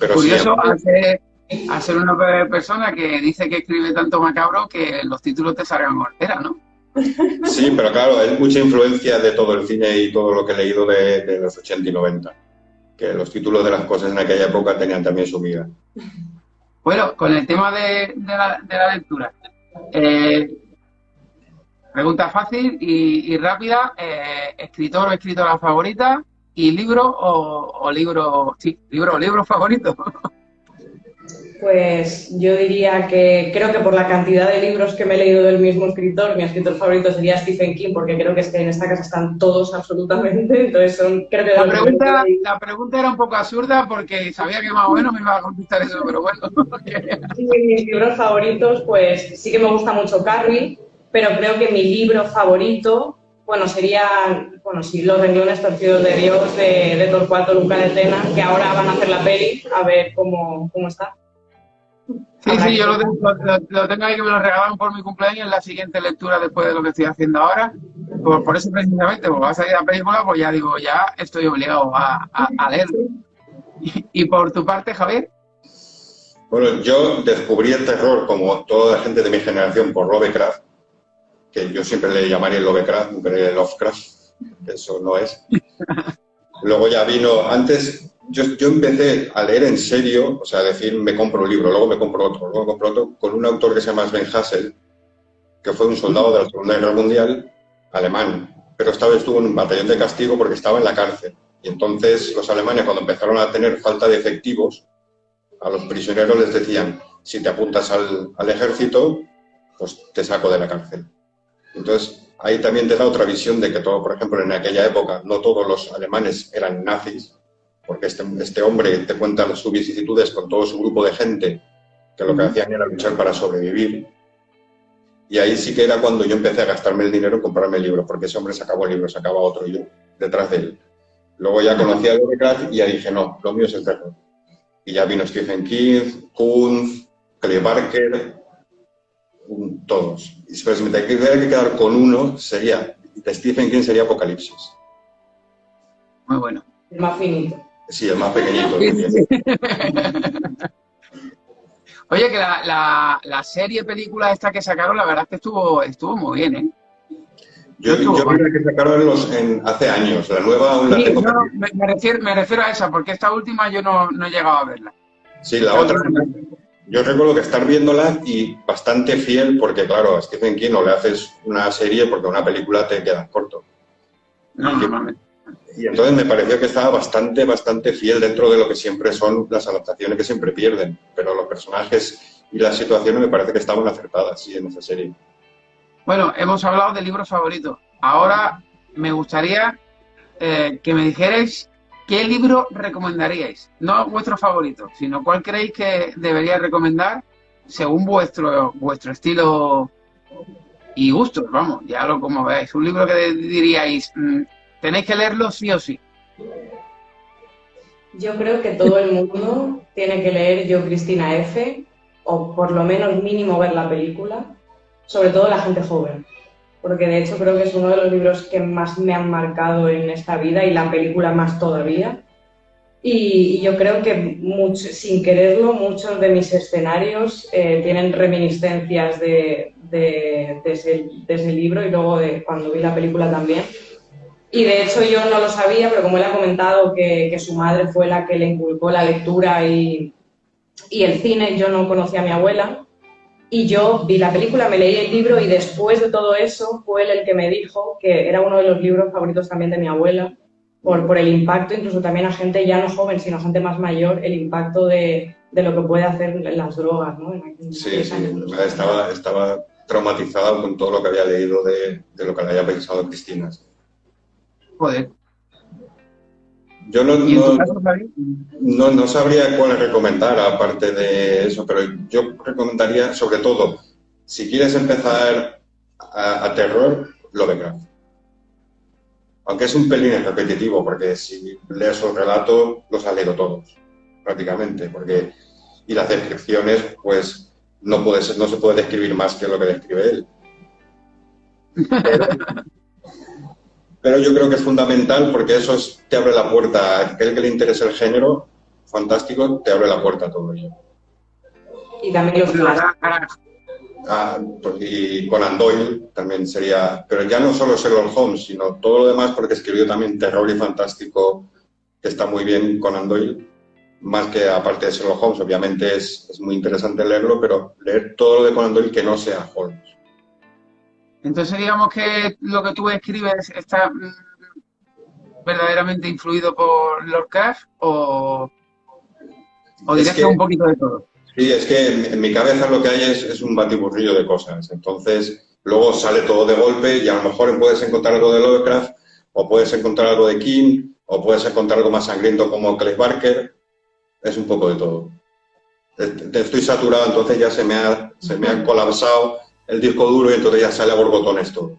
Pero curioso, sí, al ser una persona que dice que escribe tanto macabro, que los títulos te salgan hortera, ¿no? Sí, pero claro, hay mucha influencia de todo el cine y todo lo que he leído de los 80 y 90. Que los títulos de las cosas en aquella época tenían también su vida. Bueno, con el tema de la lectura. Pregunta fácil y rápida. ¿Escritor o escritora favorita? ¿Y libro o libro? Sí, libro o libro favorito. Pues yo diría que creo que por la cantidad de libros que me he leído del mismo escritor, mi escritor favorito sería Stephen King, porque creo que es que en esta casa están todos absolutamente, entonces creo que la pregunta era un poco absurda porque sabía que más o menos me iba a contestar eso, pero bueno. Sí, mis libros favoritos, pues sí que me gusta mucho Carrie, pero creo que mi libro favorito, bueno, sería, sí, Los renglones torcidos de Dios, de Torcuato Luca de Tena, que ahora van a hacer la peli, a ver cómo está. Sí, yo lo tengo ahí, que me lo regalaron por mi cumpleaños en la siguiente lectura después de lo que estoy haciendo ahora. Por eso precisamente, porque va a salir la película, pues ya digo, ya estoy obligado a leerlo. ¿Y por tu parte, Javier? Bueno, yo descubrí el terror, como toda la gente de mi generación, por Lovecraft, que yo siempre le llamaría Lovecraft, Lovecraft, que eso no es. Luego ya vino, antes yo empecé a leer en serio, o sea, a decir, me compro un libro, luego me compro otro, con un autor que se llama Sven Hassel, que fue un soldado de la Segunda Guerra Mundial, alemán, pero esta vez estuvo en un batallón de castigo porque estaba en la cárcel. Y entonces los alemanes, cuando empezaron a tener falta de efectivos, a los prisioneros les decían, si te apuntas al ejército, pues te saco de la cárcel. Entonces, ahí también te da otra visión de que todo, por ejemplo, en aquella época, no todos los alemanes eran nazis, porque este hombre te cuenta sus vicisitudes con todo su grupo de gente, que lo que hacían era luchar para sobrevivir. Y ahí sí que era cuando yo empecé a gastarme el dinero en comprarme libros, porque ese hombre sacaba un libro, sacaba otro, y yo detrás de él. Luego ya conocí a Lovecraft y ya dije, no, lo mío es el terror. Y ya vino Stephen King, Kuhn, Clive Barker, todos. Pero si me tuviera que quedar con uno, de Stephen King sería Apocalipsis. Muy bueno. El más finito. Sí, el más pequeñito. Oye, que la serie película esta que sacaron, la verdad es que estuvo muy bien, ¿eh? Yo vi la que sacaron hace años, la nueva aún la Sí, tengo. no, me refiero a esa, porque esta última yo no he llegado a verla. Sí, la otra, yo recuerdo que estar viéndola y bastante fiel, porque claro, a Stephen King no le haces una serie porque una película te queda corto. No, normalmente. Y entonces me pareció que estaba bastante fiel dentro de lo que siempre son las adaptaciones que siempre pierden, pero los personajes y las situaciones me parece que estaban acertadas, sí, en esa serie. Bueno, hemos hablado de libros favoritos. Ahora me gustaría que me dijerais qué libro recomendaríais. No vuestro favorito, sino cuál creéis que debería recomendar según vuestro estilo y gustos, vamos, ya lo como veáis. Un libro que diríais, tenéis que leerlo sí o sí. Yo creo que todo el mundo tiene que leer Yo, Cristina F, o por lo menos mínimo ver la película, sobre todo la gente joven, porque de hecho creo que es uno de los libros que más me han marcado en esta vida y la película más todavía. Y yo creo que sin quererlo, muchos de mis escenarios tienen reminiscencias de ese libro y luego de cuando vi la película también. Y de hecho yo no lo sabía, pero como él ha comentado que su madre fue la que le inculcó la lectura y el cine, yo no conocía a mi abuela. Y yo vi la película, me leí el libro y después de todo eso fue él el que me dijo que era uno de los libros favoritos también de mi abuela por el impacto, incluso también a gente ya no joven, sino a gente más mayor, el impacto de lo que puede hacer las drogas, ¿no? Sí, estaba traumatizada con todo lo que había leído de lo que le había pensado Cristina. Joder. Yo no sabría cuál recomendar aparte de eso, pero yo recomendaría, sobre todo, si quieres empezar a terror, Lovecraft. Aunque es un pelín repetitivo, porque si lees sus relatos, los has leído todos, prácticamente, y las descripciones, pues, no se puede describir más que lo que describe él. Pero yo creo que es fundamental porque eso te abre la puerta. A aquel que le interese el género, fantástico, te abre la puerta a todo ello. Y también los clásicos. Y Conan Doyle también sería... Pero ya no solo Sherlock Holmes, sino todo lo demás, porque escribió también terror y fantástico, que está muy bien Conan Doyle. Más que aparte de Sherlock Holmes, obviamente es muy interesante leerlo, pero leer todo lo de Conan Doyle que no sea Holmes. Entonces, digamos que lo que tú escribes está verdaderamente influido por Lovecraft o dirías que un poquito de todo. Sí, es que en mi cabeza lo que hay es un batiburrillo de cosas. Entonces, luego sale todo de golpe y a lo mejor puedes encontrar algo de Lovecraft o puedes encontrar algo de King o puedes encontrar algo más sangriento como Clive Barker. Es un poco de todo. Estoy saturado, entonces ya se me ha colapsado el disco duro y entonces ya sale a borbotones todo.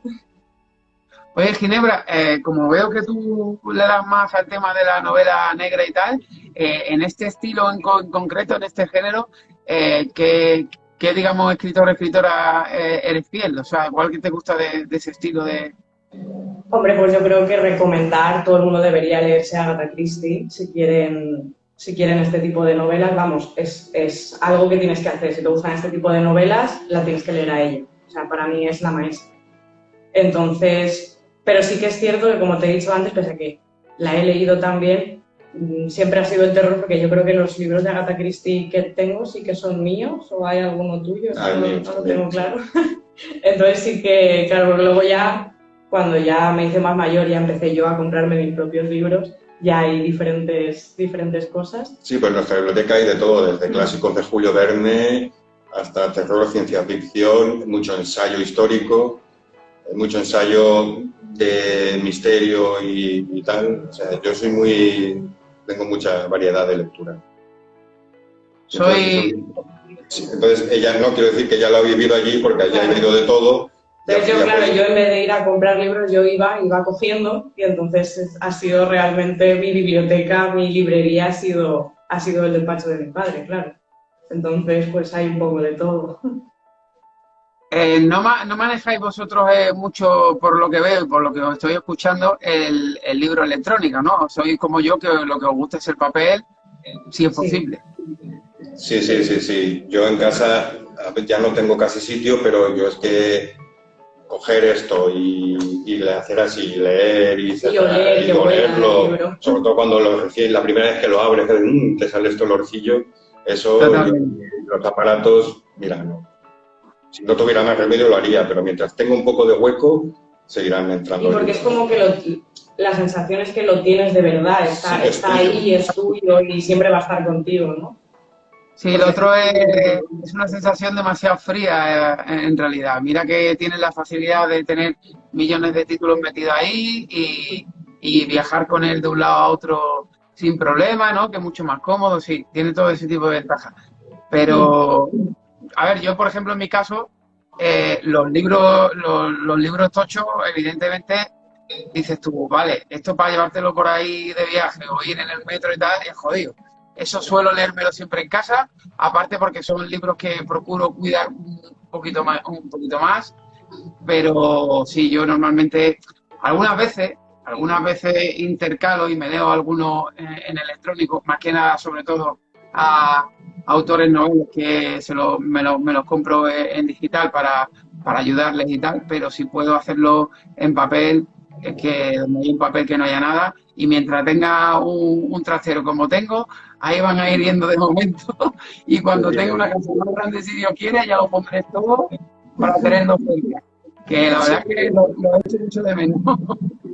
Oye, Ginebra, como veo que tú le das más al tema de la novela negra y tal, en este estilo en concreto, en este género, ¿qué digamos, escritor o escritora eres fiel? O sea, ¿cuál que te gusta de ese estilo de...? Hombre, pues yo creo que recomendar, todo el mundo debería leerse a Agatha Christie si quieren este tipo de novelas. Vamos, es algo que tienes que hacer. Si te gustan este tipo de novelas, la tienes que leer a ella. O sea, para mí es la maestra. Entonces... Pero sí que es cierto que, como te he dicho antes, pese a que la he leído también, siempre ha sido el terror, porque yo creo que los libros de Agatha Christie que tengo sí que son míos, o hay alguno tuyo, no lo tengo claro. Entonces sí que, claro, porque luego ya, cuando ya me hice más mayor, ya empecé yo a comprarme mis propios libros, ya hay diferentes cosas. Sí, pues en nuestra biblioteca hay de todo, desde clásicos de Julio Verne hasta terror, ciencia ficción, mucho ensayo histórico, mucho ensayo de misterio y tal. O sea, yo tengo mucha variedad de lectura. Entonces, ella no quiero decir que ya lo ha vivido allí porque allí ha vivido de todo. Entonces yo en vez de ir a comprar libros, yo iba cogiendo y entonces ha sido realmente mi biblioteca, mi librería ha sido el despacho de mi padre, claro. Entonces, pues hay un poco de todo. No manejáis vosotros mucho, por lo que veo y por lo que os estoy escuchando, el libro electrónico, ¿no? Sois como yo, que lo que os gusta es el papel, si es posible. Sí. Yo en casa ya no tengo casi sitio, pero yo es que coger esto y hacer así, leer y, Y oler, que huela el olerlo, libro. sobre todo cuando la primera vez que lo abres, te sale este olorcillo, eso, Totalmente. los aparatos, mira, no. Si no tuviera más remedio lo haría, pero mientras tenga un poco de hueco, seguirán entrando. Y porque es como que la sensación es que lo tienes de verdad, está, Sí, está ahí, es tuyo y siempre va a estar contigo, ¿no? Sí, lo otro es una sensación demasiado fría en realidad. Mira que tienes la facilidad de tener millones de títulos metidos ahí y viajar con él de un lado a otro sin problema, ¿no? Que es mucho más cómodo, sí, tiene todo ese tipo de ventajas. Pero, a ver, yo por ejemplo en mi caso, los libros tochos, evidentemente, dices tú, vale, esto para llevártelo por ahí de viaje o ir en el metro y tal, es jodido. Eso suelo leérmelo siempre en casa, aparte porque son libros que procuro cuidar un poquito más, pero sí, yo normalmente, algunas veces intercalo y me leo algunos en electrónico, más que nada, sobre todo a autores noveles que me los compro en digital para ayudarles y tal, pero si puedo hacerlo en papel, es que donde hay un papel que no haya nada, y mientras tenga un trastero como tengo, ahí van a ir yendo de momento, y cuando tenga una casa más grande, si Dios quiere, ya lo pondré todo para tenerlo cerca. Que la verdad es que lo he hecho mucho de menos.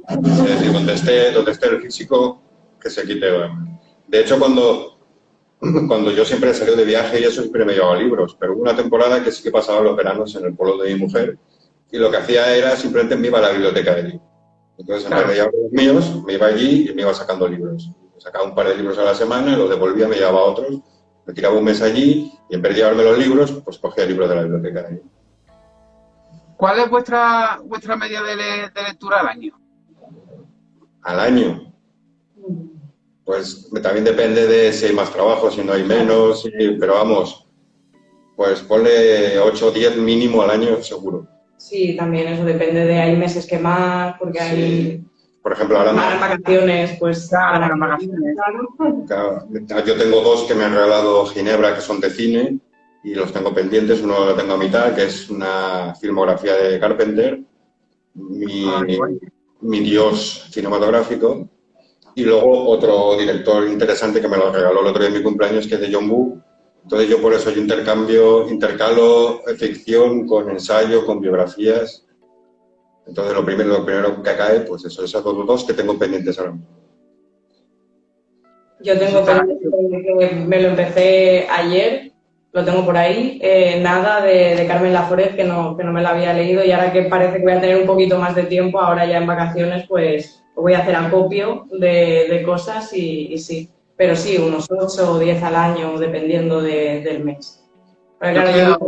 Es decir, donde esté el físico, que se quite. De hecho, cuando yo siempre he salido de viaje y eso siempre me llevaba libros, pero hubo una temporada que sí que pasaba los veranos en el pueblo de mi mujer y lo que hacía era simplemente me iba a la biblioteca de libros. Entonces, en vez de llevar los míos, me iba allí y me iba sacando libros. Sacaba un par de libros a la semana, los devolvía, me llevaba otros, me tiraba un mes allí y en vez de llevarme los libros, pues cogía libros de la biblioteca de allí. ¿Cuál es vuestra media de lectura al año? Al año. Pues también depende de si hay más trabajo, si no hay menos, pero vamos, pues ponle 8 o 10 mínimo al año seguro. Sí, también eso depende de, hay meses que más, porque hay... Por ejemplo, ahora en vacaciones, pues... Claro, las vacaciones. yo tengo 2 que me han regalado Ginebra que son de cine y los tengo pendientes. Uno lo tengo a mitad, que es una filmografía de Carpenter, mi dios cinematográfico. Y luego otro director interesante que me lo regaló el otro día en mi cumpleaños, que es de John Woo. Entonces yo por eso yo intercalo ficción con ensayo, con biografías. Entonces lo primero que cae, pues eso, esos 2 que tengo pendientes ahora mismo. Yo tengo pendiente, me lo empecé ayer, lo tengo por ahí, nada de Carmen Laforet, que no me la había leído, y ahora que parece que voy a tener un poquito más de tiempo, ahora ya en vacaciones, pues voy a hacer acopio de cosas y sí. Pero sí, unos 8 o 10 al año, dependiendo del mes. Pero claro,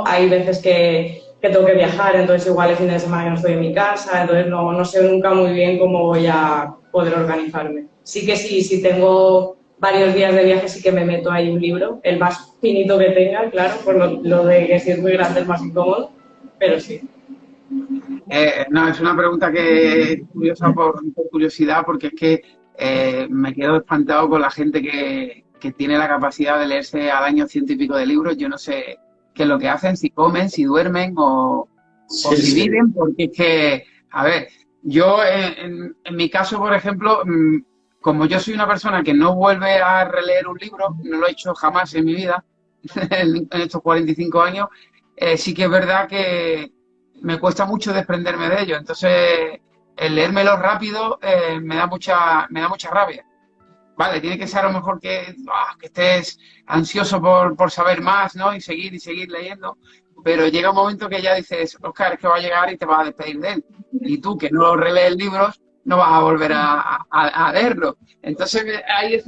hay veces que tengo que viajar, entonces igual el fin de semana que no estoy en mi casa, entonces no sé nunca muy bien cómo voy a poder organizarme. Sí que sí, si tengo varios días de viaje sí que me meto ahí un libro, el más finito que tenga, claro, por lo de que si es muy grande es más incómodo, pero sí. No, es una pregunta que es curiosa por curiosidad, porque es que me quedo espantado con la gente que tiene la capacidad de leerse al año 100 y pico de libros. Yo no sé qué es lo que hacen, si comen, si duermen o si viven, porque es que, a ver, yo en mi caso, por ejemplo, como yo soy una persona que no vuelve a releer un libro, no lo he hecho jamás en mi vida, en estos 45 años, sí que es verdad que me cuesta mucho desprenderme de ello. Entonces, el leérmelo rápido me da mucha rabia. Vale, tiene que ser a lo mejor que estés ansioso por saber más, ¿no? Y seguir leyendo. Pero llega un momento que ya dices, Óscar, es que va a llegar y te vas a despedir de él. Y tú, que no relees libros, no vas a volver a leerlo. Entonces, hay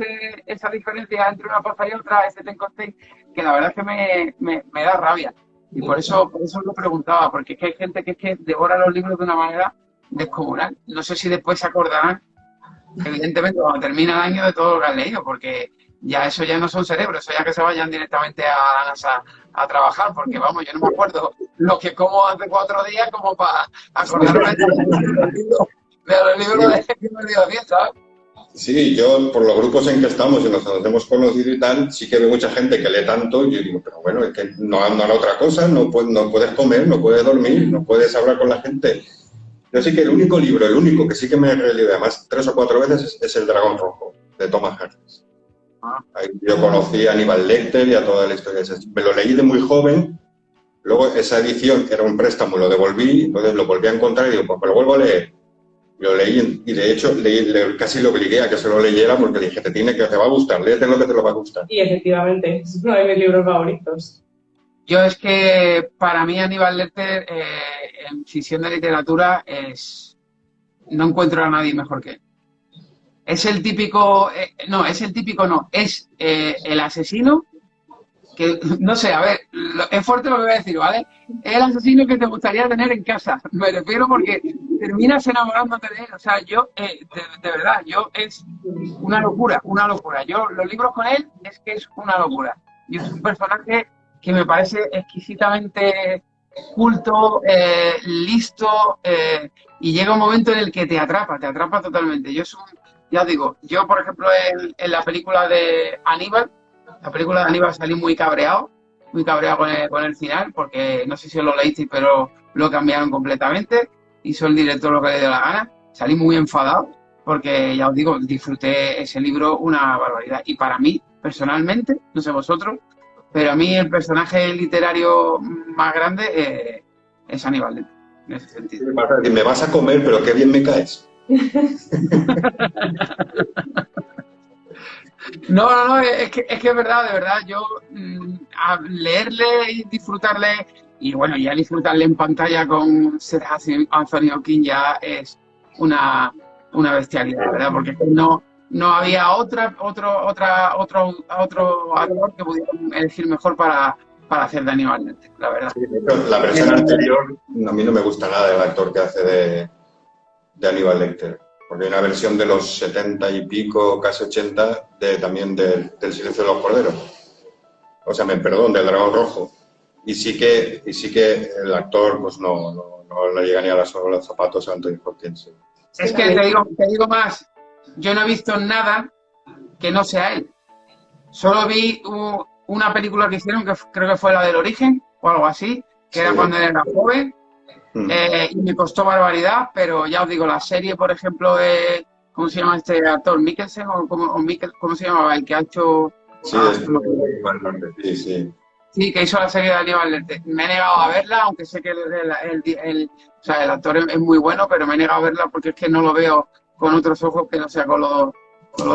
esa diferencia entre una cosa y otra, ese ten con ten, que la verdad es que me da rabia. Y por eso lo preguntaba, porque es que hay gente que es que devora los libros de una manera descomunal. No sé si después se acordarán, evidentemente, cuando termina el año, de todo lo que han leído, porque ya eso ya no son cerebros, eso ya que se vayan directamente a la NASA a trabajar, porque vamos, yo no me acuerdo lo que como hace 4 días como para acordarme de los libros que me dio bien, ¿sabes? Sí, yo por los grupos en que estamos y nos hemos conocido y tal, sí que veo mucha gente que lee tanto y yo digo, pero bueno, es que no hará otra cosa, no puedes comer, no puedes dormir, no puedes hablar con la gente. Yo sí que el único libro, el único que sí que me he releído además 3 o 4 veces es El Dragón Rojo, de Thomas Harris. Ahí yo conocí a Aníbal Lecter y a toda la historia. Me lo leí de muy joven, luego esa edición era un préstamo, lo devolví, entonces lo volví a encontrar y digo, pues me lo vuelvo a leer. Lo leí y de hecho casi lo obligué a que se lo leyera porque le dije, te va a gustar, léete lo que te lo va a gustar. Y efectivamente, es uno de mis libros favoritos. Yo es que para mí Aníbal Lecter en ficción de literatura no encuentro a nadie mejor que él. Es el típico, es el asesino que, no sé, a ver, es fuerte lo que voy a decir, ¿vale? Es el asesino que te gustaría tener en casa, me refiero porque terminas enamorándote de él, o sea, yo, de verdad, es una locura, una locura. Yo, los libros con él es que es una locura. Y es un personaje que me parece exquisitamente culto, listo, y llega un momento en el que te atrapa totalmente. Ya os digo, yo por ejemplo en la película de Aníbal, salí muy cabreado con el final, porque no sé si os lo leísteis, pero lo cambiaron completamente, hizo el director lo que le dio la gana, salí muy enfadado, porque ya os digo, disfruté ese libro una barbaridad. Y para mí, personalmente, no sé vosotros, pero a mí el personaje literario más grande es Aníbal Lecter, en ese sentido. Me vas a comer, pero qué bien me caes. No, es que es verdad, de verdad, yo a leerle y disfrutarle, y bueno, ya disfrutarle en pantalla con Sir Anthony Hopkins ya es una bestialidad, ¿verdad? Porque no había otro actor que pudiera elegir mejor para hacer de Aníbal Lecter, la verdad. Sí, la versión anterior, a mí no me gusta nada el actor que hace de Aníbal Lecter. Porque hay una versión de los 70 y pico, casi 80, también del Silencio de los Corderos. O sea, del Dragón Rojo. Y sí que el actor pues no le llega ni a los zapatos a Anthony Hopkins. Sí. Es que te digo más, yo no he visto nada que no sea él. Solo vi una película que hicieron, que creo que fue la del Origen, o algo así, que era cuando él era joven. Y me costó barbaridad, pero ya os digo, la serie, por ejemplo, ¿cómo se llama este actor? ¿Mikkelsen? ¿Cómo se llamaba? El que ha hecho... Sí, que hizo la serie de Aníbal Lecter. Me he negado a verla, aunque sé que el actor es muy bueno, pero me he negado a verla porque es que no lo veo con otros ojos que no sea con los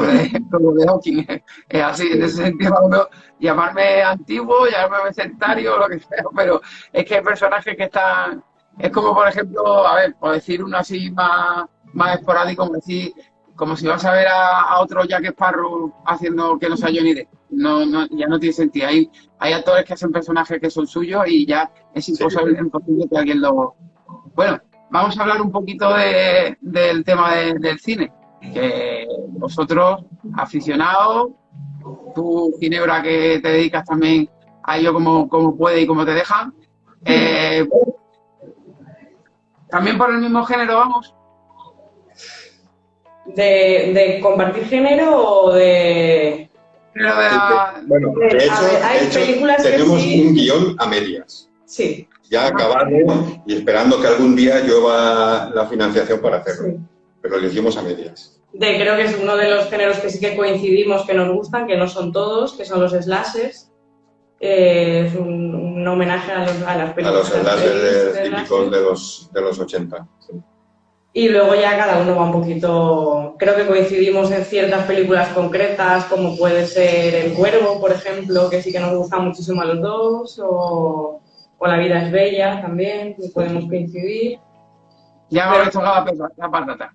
de Hawking. Es así, en ese sentido, llamarme antiguo, llamarme sectario, lo que sea, pero es que hay personajes que están... Es como, por ejemplo, a ver, por decir uno así más esporádico, como si vas a ver a otro Jack Sparrow haciendo que no sea Johnny Depp. Ya no tiene sentido. Hay actores que hacen personajes que son suyos y ya es imposible que alguien lo... Bueno, vamos a hablar un poquito del tema del cine. Que vosotros, aficionados, tú, Ginebra, que te dedicas también a ello como puede y como te dejan, también por el mismo género, vamos. ¿De compartir género o de...? Bueno, de hecho tenemos un guión a medias. Sí. Ya acabado y esperando que algún día llueva la financiación para hacerlo. Sí. Pero lo hicimos a medias. Creo que es uno de los géneros que sí que coincidimos, que nos gustan, que no son todos, que son los slashers. Es un homenaje a las películas. A los slashers típicos de los 80. Sí. Y luego ya cada uno va un poquito... Creo que coincidimos en ciertas películas concretas, como puede ser El Cuervo, por ejemplo, que sí que nos gusta muchísimo a los dos, o La vida es bella también, que podemos coincidir. Ya me habéis tocado la patata.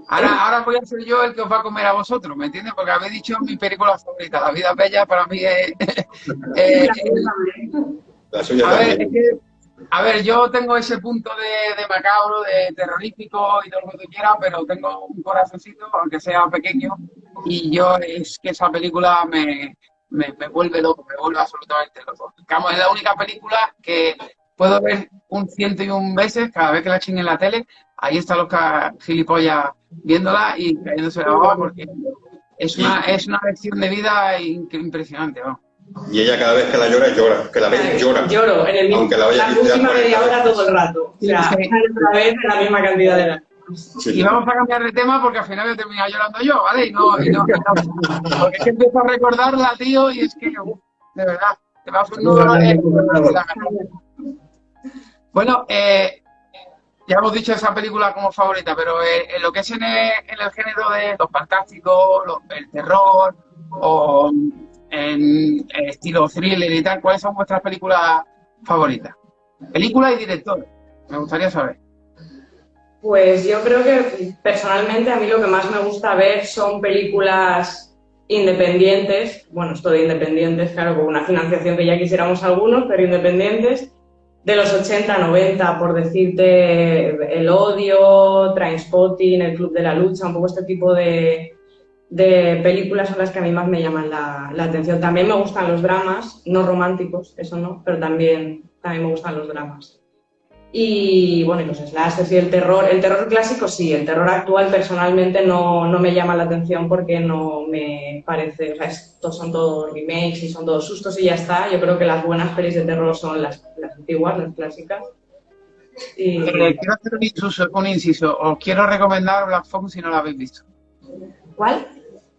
Ahora voy a ser yo el que os va a comer a vosotros, ¿me entiendes? Porque habéis dicho mi película favorita, La vida es bella, para mí es... La suya también. A ver, yo tengo ese punto de macabro, de terrorífico y todo lo que tú quieras, pero tengo un corazoncito, aunque sea pequeño, y es que esa película me vuelve loco, me vuelve absolutamente loco. Es la única película que puedo ver 101 veces cada vez que la chingue en la tele ahí están los gilipollas viéndola y cayéndose la baba porque es una lección de vida impresionante, vamos. Y ella cada vez que la llora, que la ve llora. Lloro, en el mismo, aunque la vaya la última media hora todo el rato. O sea, Sí. una vez en la misma cantidad de horas. Sí. Y vamos a cambiar de tema porque al final voy a terminar llorando yo, ¿vale? Y no, porque es que empiezo a recordarla, tío, y es que, de verdad, te va a hacer un nudo en la garganta. Bueno, ya hemos dicho esa película como favorita, pero en lo que es en el género de los fantásticos, el terror o en estilo thriller y tal, ¿cuáles son vuestras películas favoritas? Película y director, me gustaría saber. Pues yo creo que personalmente a mí lo que más me gusta ver son películas independientes, bueno, esto de independientes, claro, con una financiación que ya quisiéramos algunos, pero independientes, de los 80, 90, por decirte, El Odio, Trainspotting, El Club de la Lucha, un poco este tipo de películas son las que a mí más me llaman la atención. También me gustan los dramas, no románticos, eso no, pero también me gustan los dramas. Y bueno, y los slashers y el terror clásico sí, el terror actual personalmente no me llama la atención porque no me parece, o sea, estos son todos remakes y son todos sustos y ya está. Yo creo que las buenas pelis de terror son las antiguas, las clásicas. Y... quiero hacer un inciso, os quiero recomendar Black Phone si no lo habéis visto. ¿Cuál?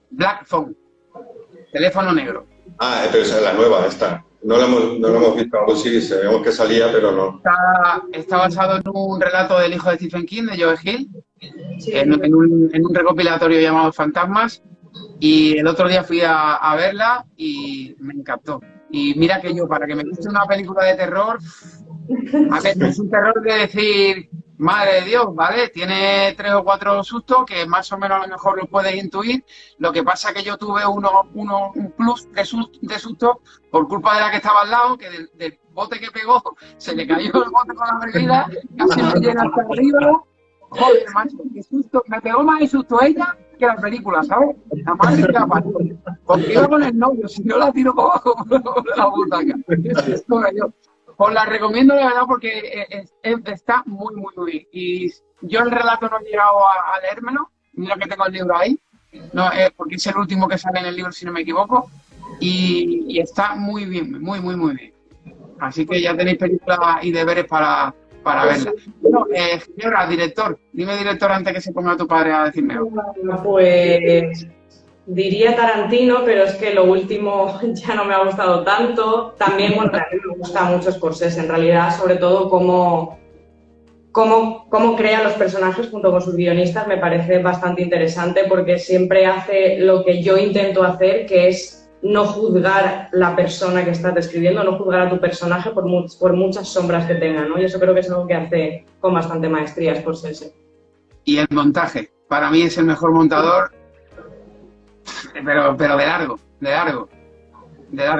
Black Phone, teléfono negro. Ah, pero esa es la nueva, esta. No la hemos visto aún, sí, sabemos que salía, pero no. Está basado en un relato del hijo de Stephen King, de Joe Hill, Sí. en un recopilatorio llamado Fantasmas, y el otro día fui a verla y me encantó. Y mira que yo, para que me guste una película de terror, a ver, no es un terror de decir, madre de Dios, ¿vale? Tiene 3 o 4 sustos que más o menos a lo mejor lo puedes intuir. Lo que pasa es que yo tuve un plus de susto por culpa de la que estaba al lado, que del bote que pegó, se le cayó el bote con la bebida, casi me llega hasta arriba. Joder, macho, qué susto. Me pegó más el susto ella que la película, ¿sabes? La madre que la parió. Porque iba con el novio, si no la tiro para abajo por la butaca. Esto me dio. Os la recomiendo, la verdad, porque está muy, muy, muy bien. Y yo el relato no he llegado a leérmelo. Mira que tengo el libro ahí. No, porque es el último que sale en el libro, si no me equivoco. Y está muy bien, muy, muy, muy bien. Así que ya tenéis películas y deberes para verla. Bueno, Ginebra, director. Dime director antes que se ponga tu padre a decirme algo. Pues... diría Tarantino, pero es que lo último ya no me ha gustado tanto. También, bueno, también me gusta mucho Scorsese, en realidad, sobre todo cómo crea los personajes junto con sus guionistas, me parece bastante interesante porque siempre hace lo que yo intento hacer, que es no juzgar la persona que estás describiendo, no juzgar a tu personaje por muchas sombras que tenga, ¿no? Y eso creo que es algo que hace con bastante maestría Scorsese. Y el montaje. Para mí es el mejor montador. Pero de largo,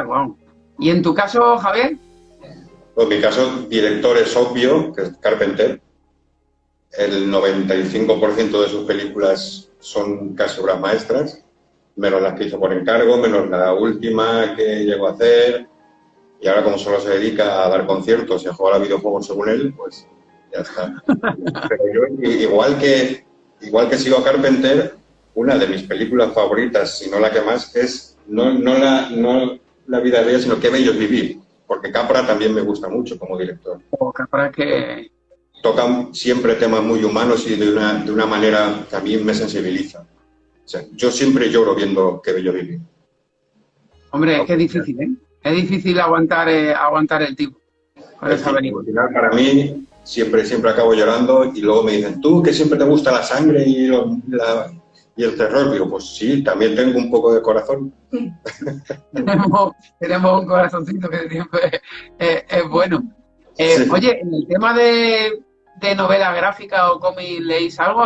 vamos. ¿Y en tu caso, Javier? En mi caso, director es obvio, que es Carpenter. El 95% de sus películas son casi obras maestras, menos las que hizo por encargo, menos la última que llegó a hacer. Y ahora, como solo se dedica a dar conciertos y a jugar a videojuegos según él, pues ya está. Pero yo, igual que sigo a Carpenter, una de mis películas favoritas, si no la que más, es no la vida de ella, sino Qué bello es vivir, porque Capra también me gusta mucho como director. Capra que... Tocan siempre temas muy humanos y de una manera que a mí me sensibiliza. O sea, yo siempre lloro viendo Qué bello vivir. Hombre, es que es difícil, ¿eh? Es difícil aguantar el tipo. Al final, para mí, siempre acabo llorando y luego me dicen, tú que siempre te gusta la sangre y el terror. Digo, pues sí, también tengo un poco de corazón. tenemos un corazoncito que siempre es bueno. Sí. Oye, en el tema de novela gráfica o cómic, ¿leéis algo?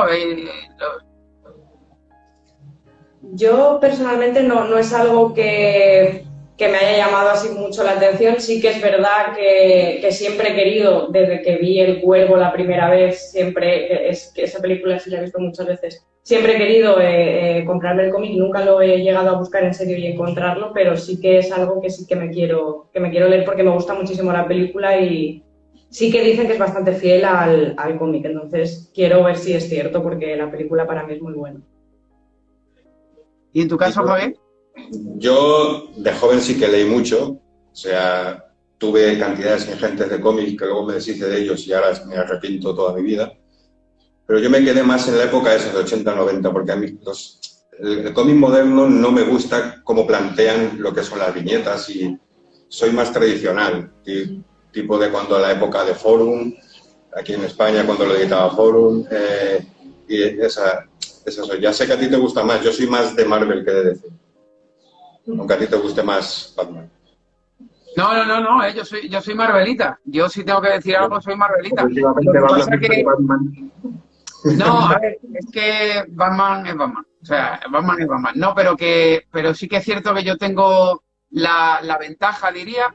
Yo personalmente no es algo que me haya llamado así mucho la atención. Sí que es verdad que siempre he querido, desde que vi El Cuervo la primera vez, que esa película sí la he visto muchas veces, siempre he querido comprarme el cómic, nunca lo he llegado a buscar en serio y encontrarlo, pero sí que es algo que sí que me quiero leer porque me gusta muchísimo la película y sí que dicen que es bastante fiel al cómic, entonces quiero ver si es cierto porque la película para mí es muy buena. ¿Y en tu caso, Javier? Yo de joven sí que leí mucho, o sea, tuve cantidades ingentes de cómics que luego me deshice de ellos y ahora me arrepiento toda mi vida. Pero yo me quedé más en la época de esos de 80-90, porque a mí el cómic moderno no me gusta cómo plantean lo que son las viñetas y soy más tradicional, tipo de cuando la época de Forum, aquí en España cuando lo editaba Forum, y esa soy. Ya sé que a ti te gusta más, yo soy más de Marvel que de DC, aunque a ti te guste más Batman. No, yo soy Marvelita. Yo sí tengo que decir algo, soy Marvelita. Lo Efectivamente, que pasa Batman, que, Batman. no, a ver, es que Batman es Batman. O sea, Batman es Batman. No, pero sí que es cierto que yo tengo la ventaja, diría,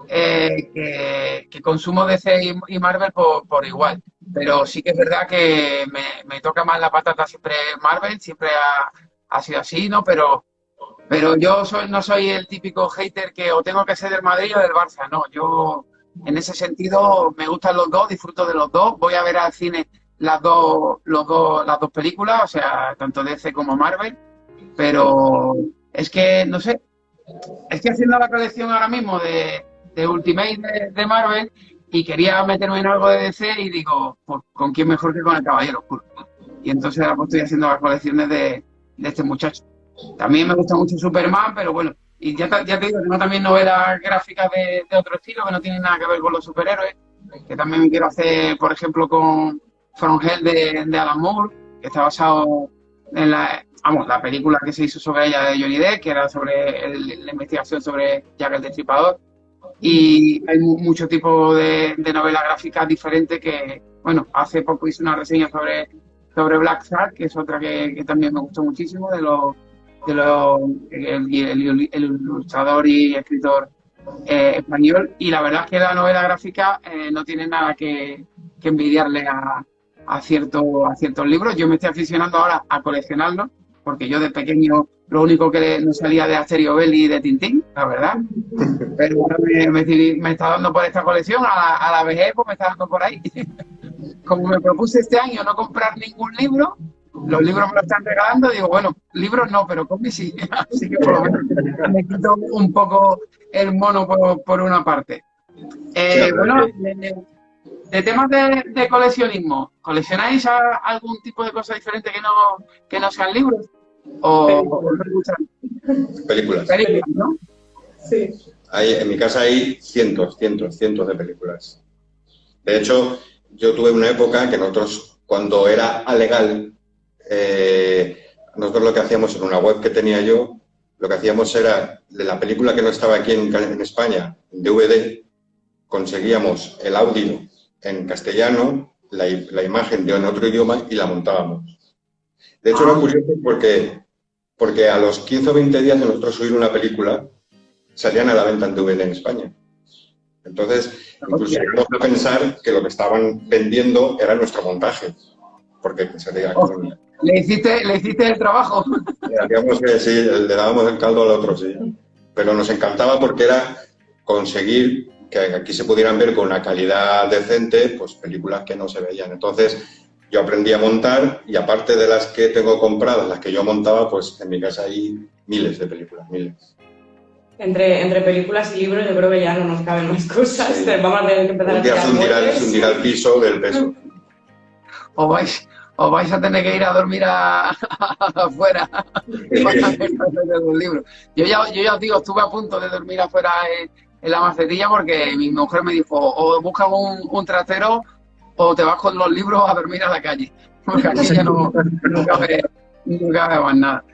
que consumo DC y Marvel por igual. Pero sí que es verdad que me toca más la patata siempre Marvel, siempre ha sido así, ¿no? Pero yo no soy el típico hater que o tengo que ser del Madrid o del Barça, no. Yo, en ese sentido, me gustan los dos, disfruto de los dos. Voy a ver al cine las dos películas, o sea, tanto DC como Marvel. Pero es que, no sé, estoy haciendo la colección ahora mismo de Ultimate de Marvel y quería meterme en algo de DC y digo, pues, ¿con quién mejor que con el Caballero Oscuro? Y entonces ahora pues, estoy haciendo las colecciones de este muchacho. También me gusta mucho Superman, pero bueno, y ya te digo, tengo también novelas gráficas de otro estilo que no tienen nada que ver con los superhéroes, que también me quiero hacer, por ejemplo, con From Hell de Alan Moore, que está basado en la película que se hizo sobre ella de Johnny Depp, que era sobre la investigación sobre Jack el Destripador. Y hay mucho tipo de novelas gráficas diferentes que, bueno, hace poco hice una reseña sobre Black Shark, que es otra que también me gustó muchísimo, el ilustrador y escritor español, y la verdad es que la novela gráfica no tiene nada que envidiarle a ciertos libros. Yo me estoy aficionando ahora a coleccionarlos, porque yo de pequeño lo único que no salía de Asterio Belli y de Tintín, la verdad. Pero ahora me está dando por esta colección, a la vejez pues me está dando por ahí. Como me propuse este año no comprar ningún libro, los libros me lo están regalando, digo, bueno, libros no, pero cómics sí. Así que por lo menos me quito un poco el mono por una parte. Bueno, de temas de coleccionismo, ¿coleccionáis algún tipo de cosa diferente que no sean libros? ¿O Películas. películas, no? Sí. En mi casa hay cientos de películas. De hecho, yo tuve una época que nosotros, cuando era alegal, nosotros lo que hacíamos en una web que tenía yo, lo que hacíamos era, de la película que no estaba aquí en España, en DVD, conseguíamos el audio en castellano, la imagen en otro idioma y la montábamos. De hecho, era curioso porque a los 15 o 20 días de nosotros subir una película, salían a la venta en DVD en España. Entonces, incluso llegamos a pensar que lo que estaban vendiendo era nuestro montaje, porque sería con... ¿Le hiciste el trabajo? Sí, le dábamos el caldo al otro, sí. Pero nos encantaba porque era conseguir que aquí se pudieran ver con una calidad decente, pues películas que no se veían. Entonces, yo aprendí a montar y aparte de las que tengo compradas, las que yo montaba, pues en mi casa hay miles de películas, miles. Entre películas y libros yo creo que ya no nos caben más cosas. Sí. Vamos a tener que empezar Un día a se hundirá el piso del peso. O vais a tener que ir a dormir afuera para leer un libro. Yo ya os digo, estuve a punto de dormir afuera en la macetilla porque mi mujer me dijo, o buscas un trastero o te vas con los libros a dormir a la calle. Porque aquí ya no cabe más nada.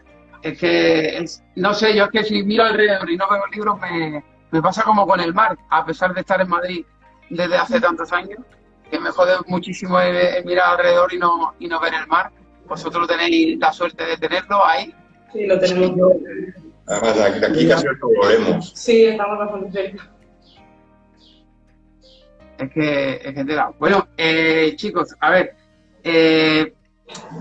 Es que, no sé, yo es que si miro alrededor y no veo libros me pasa como con el mar, a pesar de estar en Madrid desde hace tantos años, que me jode muchísimo el mirar alrededor y no ver el mar. Vosotros tenéis la suerte de tenerlo ahí. Sí, lo tenemos. Además, aquí casi lo vemos. Sí, estamos bastante cerca. Es que te da. Bueno, chicos, a ver.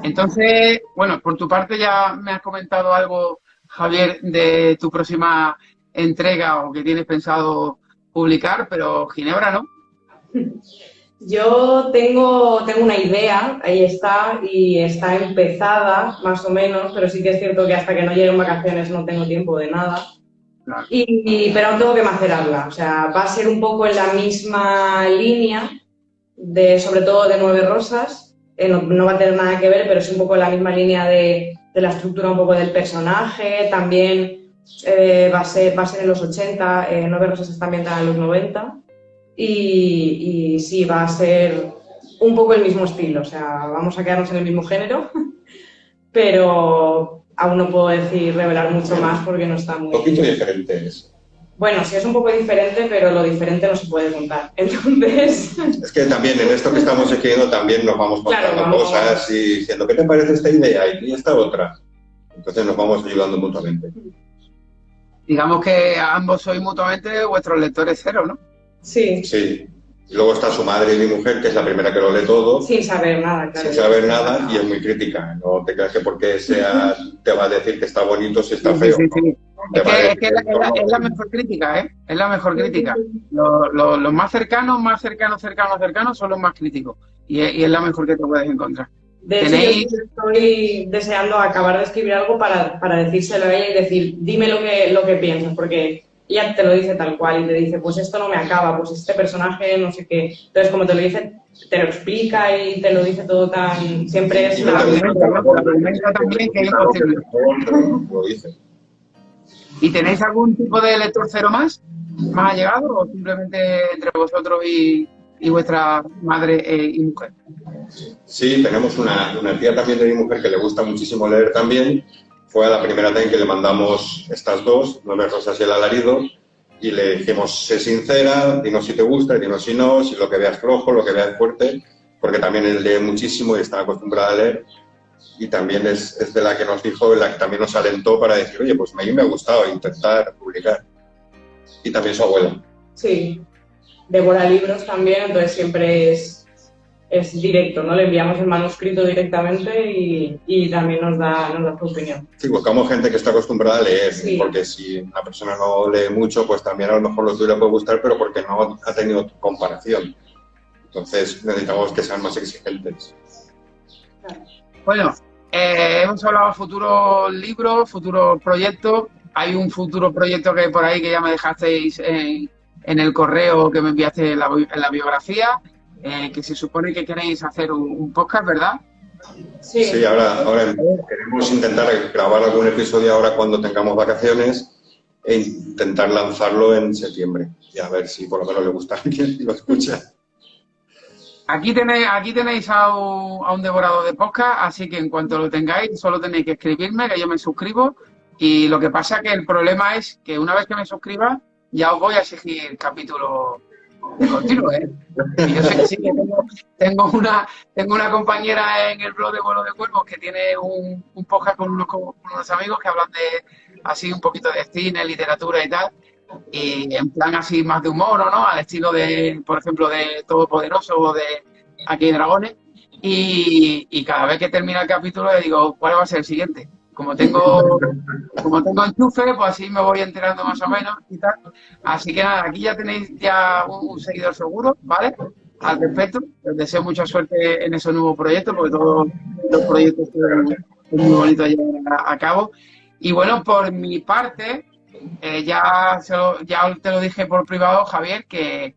Entonces, bueno, por tu parte ya me has comentado algo, Javier, de tu próxima entrega o que tienes pensado publicar, pero Ginebra, ¿no? Yo tengo una idea, ahí está, y está empezada, más o menos, pero sí que es cierto que hasta que no lleguen vacaciones no tengo tiempo de nada. Claro. Pero aún tengo que macerarla, o sea, va a ser un poco en la misma línea, sobre todo de Nueve Rosas, no va a tener nada que ver, pero es un poco en la misma línea de la estructura un poco del personaje, también va a ser en los 80, Nueve Rosas está ambientada en los 90, y sí, va a ser un poco el mismo estilo, o sea, vamos a quedarnos en el mismo género, pero aún no puedo revelar mucho más porque no está muy... Un poquito diferente es. Bueno, sí es un poco diferente, pero lo diferente no se puede contar. Entonces... Es que también en esto que estamos escribiendo también nos vamos contando Claro, cosas y diciendo, ¿qué te parece esta idea y esta otra? Entonces nos vamos ayudando mutuamente. Digamos que ambos sois mutuamente vuestros lectores cero, ¿no? Sí. Sí. Y luego está su madre y mi mujer, que es la primera que lo lee todo. Sin saber nada, claro. Sin saber nada y es muy crítica. No te creas que porque te va a decir que está bonito si está feo. Sí, sí, sí. Te va a decir Es la mejor crítica, ¿eh? Es la mejor crítica. Los más cercanos son los más críticos. Y es la mejor que te puedes encontrar. De hecho, yo estoy deseando acabar de escribir algo para decírselo a ella y decir, dime lo que piensas, porque ella te lo dice tal cual y te dice, pues esto no me acaba, pues este personaje no sé qué. Entonces, como te lo dice, te lo explica y te lo dice todo tan... Siempre es la argumenta también que es imposible. Lo dice. ¿Y tenéis algún tipo de lector cero más allegado o simplemente entre vosotros y vuestra madre y mujer? Sí, tenemos una tía también de mi mujer que le gusta muchísimo leer también. Fue a la primera vez que le mandamos estas dos, Nueve Rosas y El Alarido, y le dijimos, sé sincera, dinos si te gusta, dinos si no, si lo que veas flojo, lo que veas fuerte, porque también él lee muchísimo y está acostumbrada a leer. Y también es de la que nos dijo, la que también nos alentó para decir, oye, pues a mí me ha gustado intentar publicar. Y también su abuela. Sí, devora libros también, entonces siempre es directo, ¿no? Le enviamos el manuscrito directamente y también nos da su opinión. Sí, buscamos gente que está acostumbrada a leer, sí. Porque si una persona no lee mucho, pues también a lo mejor lo tuyo le puede gustar, pero porque no ha tenido comparación. Entonces necesitamos que sean más exigentes. Claro. Bueno, hemos hablado de futuros libros, futuros proyectos. Hay un futuro proyecto que hay por ahí que ya me dejasteis en el correo que me enviaste en la biografía, que se supone que queréis hacer un podcast, ¿verdad? Sí, sí, ahora queremos intentar grabar algún episodio ahora cuando tengamos vacaciones e intentar lanzarlo en septiembre y a ver si por lo menos le gusta a alguien y lo escucha. Aquí tenéis a un devorador de podcast, así que en cuanto lo tengáis, solo tenéis que escribirme, que yo me suscribo. Y lo que pasa que el problema es que una vez que me suscriba, ya os voy a exigir capítulos de continuo, ¿eh? Y yo sé que sí que tengo una compañera en el blog de Vuelo de Cuervos que tiene un podcast con unos amigos que hablan de así un poquito de cine, literatura y tal. Y en plan así más de humor, ¿o no? Al estilo de, por ejemplo, de Todopoderoso o de Aquí hay Dragones. Y cada vez que termina el capítulo le digo, ¿cuál va a ser el siguiente? Como tengo enchufe, pues así me voy enterando más o menos y tal. Así que nada, aquí ya tenéis ya un seguidor seguro, ¿vale? Al respecto, os deseo mucha suerte en esos nuevos proyectos, porque todos los proyectos son muy bonitos llevar a cabo. Y bueno, por mi parte, ya te lo dije por privado, Javier, que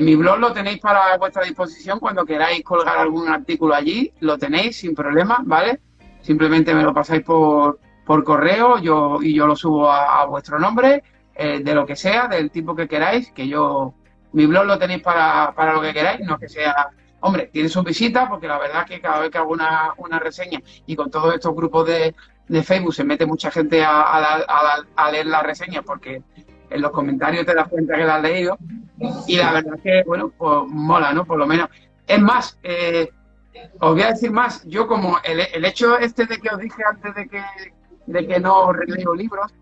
mi blog lo tenéis para vuestra disposición cuando queráis colgar algún artículo allí, lo tenéis sin problema, ¿vale? Simplemente me lo pasáis por correo y yo lo subo a vuestro nombre, de lo que sea, del tipo que queráis, que mi blog lo tenéis para lo que queráis, no que sea... Hombre, tiene sus visitas, porque la verdad es que cada vez que hago una reseña y con todos estos grupos de Facebook se mete mucha gente a leer la reseña, porque en los comentarios te das cuenta que la has leído, y la verdad es que, bueno, pues mola, ¿no? Por lo menos. Es más, os voy a decir más, yo como el hecho este de que os dije antes de que no releo libros,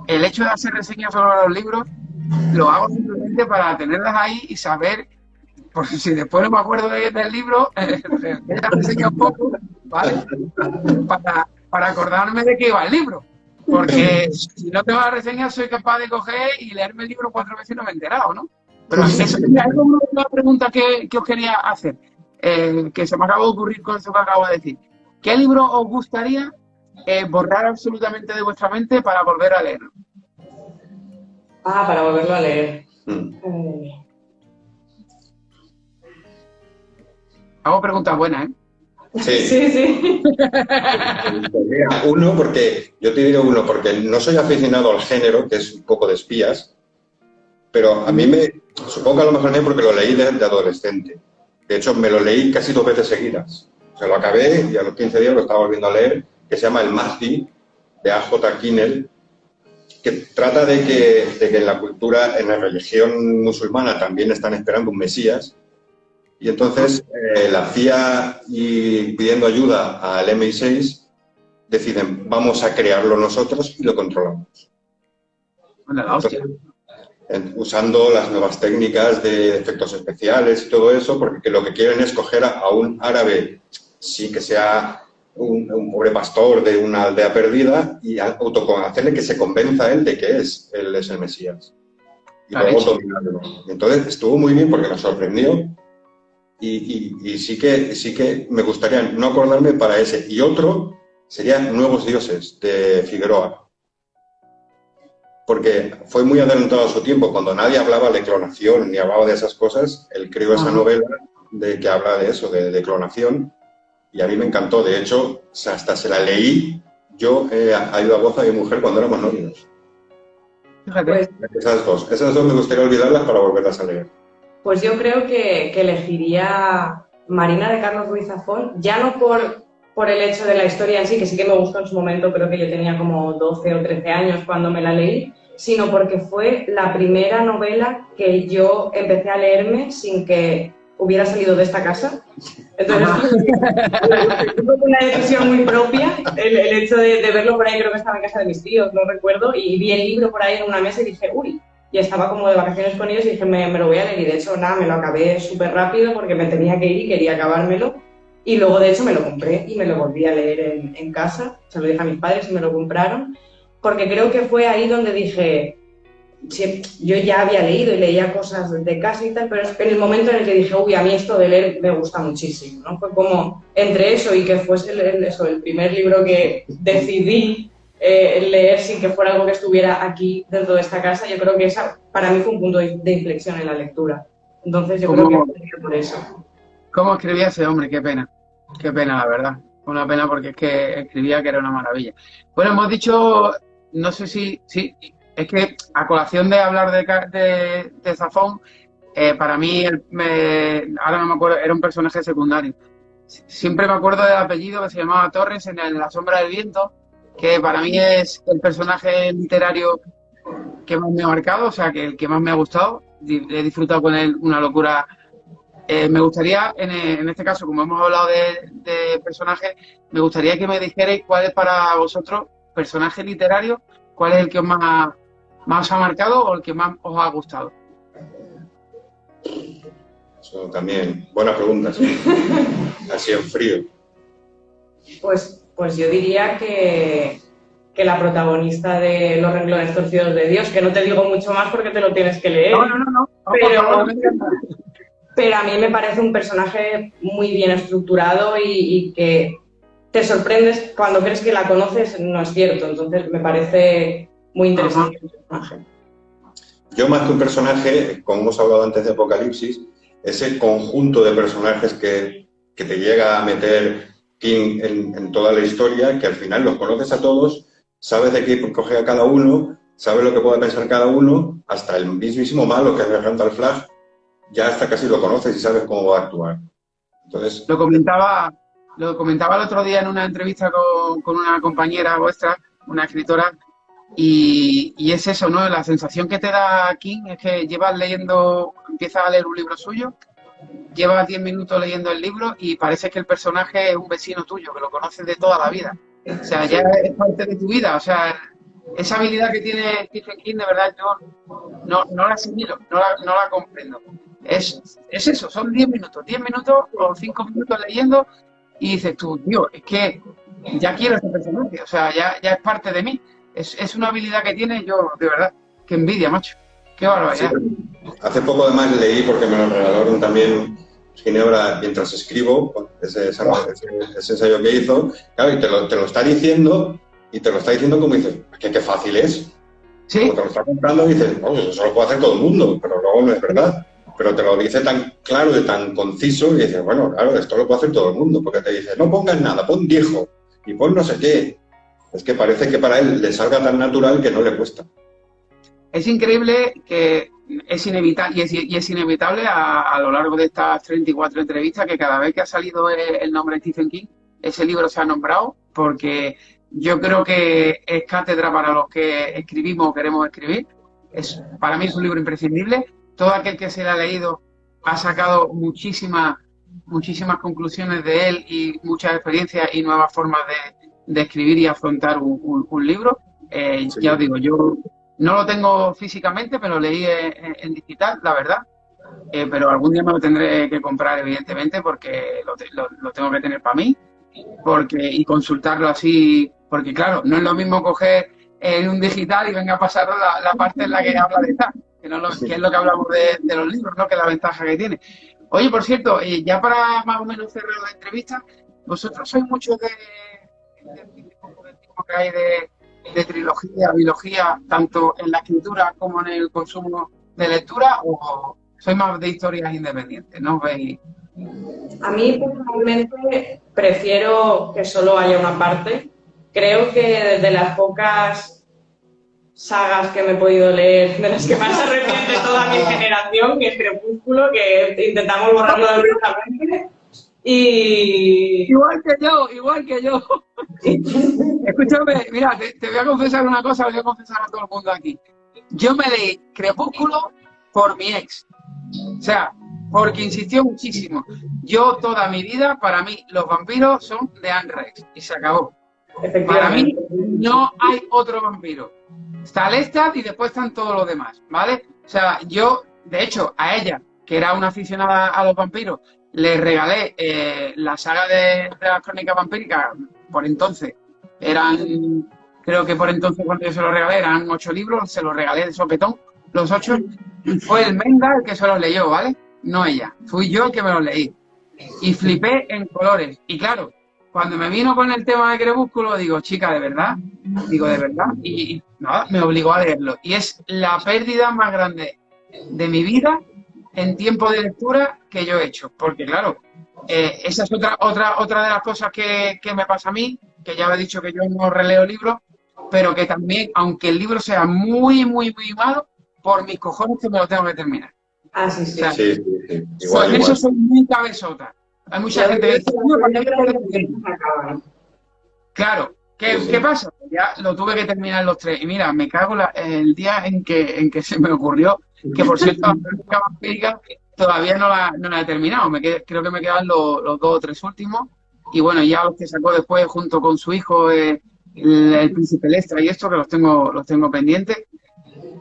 el hecho de hacer reseñas sobre los libros, lo hago simplemente para tenerlas ahí y saber, porque si después no me acuerdo del libro, la reseña un poco, ¿vale? Para acordarme de qué iba el libro. Porque si no tengo la reseña soy capaz de coger y leerme el libro 4 veces y no me he enterado, ¿no? Pero eso es una pregunta que os quería hacer, que se me acaba de ocurrir con eso que acabo de decir. ¿Qué libro os gustaría borrar absolutamente de vuestra mente para volver a leerlo? Para volverlo a leer. Hago preguntas buenas, ¿eh? Sí. Uno, porque yo te digo uno, porque no soy aficionado al género, que es un poco de espías, pero a mí supongo que a lo mejor porque lo leí de adolescente. De hecho, me lo leí casi 2 veces seguidas. O sea, lo acabé y a los 15 días lo estaba volviendo a leer, que se llama El Mahdi, de A.J. Kinnell, que trata de que en la cultura, en la religión musulmana también están esperando un Mesías. Y entonces la CIA, y pidiendo ayuda al MI6, deciden, vamos a crearlo nosotros y lo controlamos. Bueno, la hostia. Usando las nuevas técnicas de efectos especiales y todo eso, porque lo que quieren es coger a un árabe, sí que sea un pobre pastor de una aldea perdida, y hacerle que se convenza él de que él es el Mesías. Y luego dominarlo. Entonces estuvo muy bien porque nos sorprendió. Y sí que me gustaría no acordarme para ese. Y otro sería Nuevos Dioses, de Figueroa. Porque fue muy adelantado a su tiempo. Cuando nadie hablaba de clonación ni hablaba de esas cosas, él creó esa novela que habla de eso, de clonación. Y a mí me encantó. De hecho, hasta se la leí yo a viva voz a mi mujer cuando éramos novios. Pues, Esas dos me gustaría olvidarlas para volverlas a leer. Pues yo creo que elegiría Marina de Carlos Ruiz Zafón, ya no por el hecho de la historia en sí, que sí que me gustó en su momento, creo que yo tenía como 12 o 13 años cuando me la leí, sino porque fue la primera novela que yo empecé a leerme sin que hubiera salido de esta casa. Entonces, fue una decisión muy propia, el hecho de verlo por ahí, creo que estaba en casa de mis tíos, no recuerdo, y vi el libro por ahí en una mesa y dije, uy, y estaba como de vacaciones con ellos y dije, me lo voy a leer, y de hecho, nada, me lo acabé súper rápido porque me tenía que ir y quería acabármelo, y luego, de hecho, me lo compré y me lo volví a leer en casa, se lo dije a mis padres y me lo compraron, porque creo que fue ahí donde dije, sí, yo ya había leído y leía cosas de casa y tal, pero es en el momento en el que dije, uy, a mí esto de leer me gusta muchísimo, ¿no? Fue como entre eso y que fuese el primer libro que decidí leer sin que fuera algo que estuviera aquí dentro de esta casa, yo creo que esa para mí fue un punto de inflexión en la lectura. Entonces yo creo que sería por eso. ¿Cómo escribía ese hombre? Qué pena, la verdad. Una pena porque es que escribía que era una maravilla. Bueno, hemos dicho, no sé si es que a colación de hablar de Zafón, para mí, ahora no me acuerdo, era un personaje secundario. Siempre me acuerdo del apellido, que se llamaba Torres, en La sombra del viento, que para mí es el personaje literario que más me ha marcado, o sea, que el que más me ha gustado. He disfrutado con él una locura. Me gustaría, en este caso, como hemos hablado de personajes, me gustaría que me dijerais cuál es para vosotros, personaje literario, cuál es el que más os ha marcado o el que más os ha gustado. Eso también, buena pregunta, sí. Así en frío. Pues yo diría que la protagonista de Los renglones torcidos de Dios, que no te digo mucho más porque te lo tienes que leer. No. Pero a mí me parece un personaje muy bien estructurado y que te sorprendes cuando crees que la conoces, no es cierto. Entonces me parece muy interesante el personaje. Yo, más que un personaje, como hemos hablado antes de Apocalipsis, ese conjunto de personajes que te llega a meter King en toda la historia, que al final los conoces a todos, sabes de qué coge a cada uno, sabes lo que puede pensar cada uno, hasta el mismísimo malo que es Randall Flagg, ya hasta casi lo conoces y sabes cómo va a actuar. Entonces, Lo comentaba el otro día en una entrevista con una compañera vuestra, una escritora, y es eso, ¿no? La sensación que te da King es que empiezas a leer un libro suyo, llevas 10 minutos leyendo el libro y parece que el personaje es un vecino tuyo, que lo conoces de toda la vida. O sea, ya es parte de tu vida. O sea, esa habilidad que tiene Stephen King, de verdad, yo no la asimilo, no la comprendo. Es eso, son 10 minutos o 5 minutos leyendo y dices tú, tío, es que ya quiero este personaje, o sea, ya es parte de mí. Es una habilidad que tiene, yo, de verdad, que envidia, macho. Qué barbaridad. sí, Hace poco además leí, porque me lo regalaron también Ginebra mientras escribo, ese ensayo que hizo, claro, y te lo está diciendo, y te lo está diciendo como dices, qué fácil es. Sí. Como te lo está contando y dices, oh, eso lo puede hacer todo el mundo, pero luego no es verdad. Pero te lo dice tan claro y tan conciso y dices, bueno, claro, esto lo puede hacer todo el mundo, porque te dice, no pongas nada, pon viejo y pon no sé qué. Es que parece que para él le salga tan natural que no le cuesta. Es increíble que es inevitable, y es inevitable a lo largo de estas 34 entrevistas que cada vez que ha salido el nombre de Stephen King, ese libro se ha nombrado, porque yo creo que es cátedra para los que escribimos o queremos escribir. Para mí es un libro imprescindible. Todo aquel que se lo ha leído ha sacado muchísimas conclusiones de él y muchas experiencias y nuevas formas de escribir y afrontar un libro. Sí. Ya os digo, yo no lo tengo físicamente, pero lo leí en digital, la verdad. Pero algún día me lo tendré que comprar, evidentemente, porque lo tengo que tener para mí y consultarlo así. Porque, claro, no es lo mismo coger en un digital y venga a pasar la parte en la que habla de tal, que es lo que hablamos de los libros, ¿no? Que es la ventaja que tiene. Oye, por cierto, ya para más o menos cerrar la entrevista, ¿vosotros sois muchos del tipo que hay de trilogía, biología, tanto en la escritura como en el consumo de lectura, o sois más de historias independientes, ¿no? ¿Veis? A mí personalmente prefiero que solo haya una parte. Creo que desde las pocas sagas que me he podido leer, de las que más se arrepiente toda mi generación, que es Crepúsculo, que intentamos borrarlo de nuestra mente. Y... Igual que yo. Escúchame, mira, te voy a confesar una cosa, le voy a confesar a todo el mundo aquí. Yo me leí Crepúsculo por mi ex. O sea, porque insistió muchísimo. Yo toda mi vida, para mí, los vampiros son de Anne Rice y se acabó. Para mí no hay otro vampiro. Está Lestat y después están todos los demás, ¿vale? O sea, yo, de hecho, a ella, que era una aficionada a los vampiros, le regalé la saga de las crónicas vampíricas. Por entonces creo que por entonces cuando yo se los regalé eran 8 libros, se los regalé de sopetón, los 8. Fue el Menda el que se los leyó, ¿vale? No ella, fui yo el que me los leí. Y flipé en colores. Y claro, cuando me vino con el tema de Crepúsculo, digo, chica, ¿de verdad? Digo, ¿de verdad? Y nada, me obligó a leerlo. Y es la pérdida más grande de mi vida en tiempo de lectura que yo he hecho. Porque claro, esa es otra de las cosas que me pasa a mí, que ya he dicho que yo no releo libros, pero que también, aunque el libro sea muy, muy, muy malo, por mis cojones que me lo tengo que terminar. Ah, sí, sí. O sea, sí. Igual. Eso soy muy cabezota. Hay mucha gente que dice, claro, ¿qué pasa? Ya lo tuve que terminar los 3. Y mira, me cago el día en que se me ocurrió, que por cierto, la crónica vampírica todavía no la he terminado. Creo que me quedan los 2 o 3 últimos. Y bueno, ya los que sacó después junto con su hijo, el Príncipe Lestat y esto, que los tengo pendientes.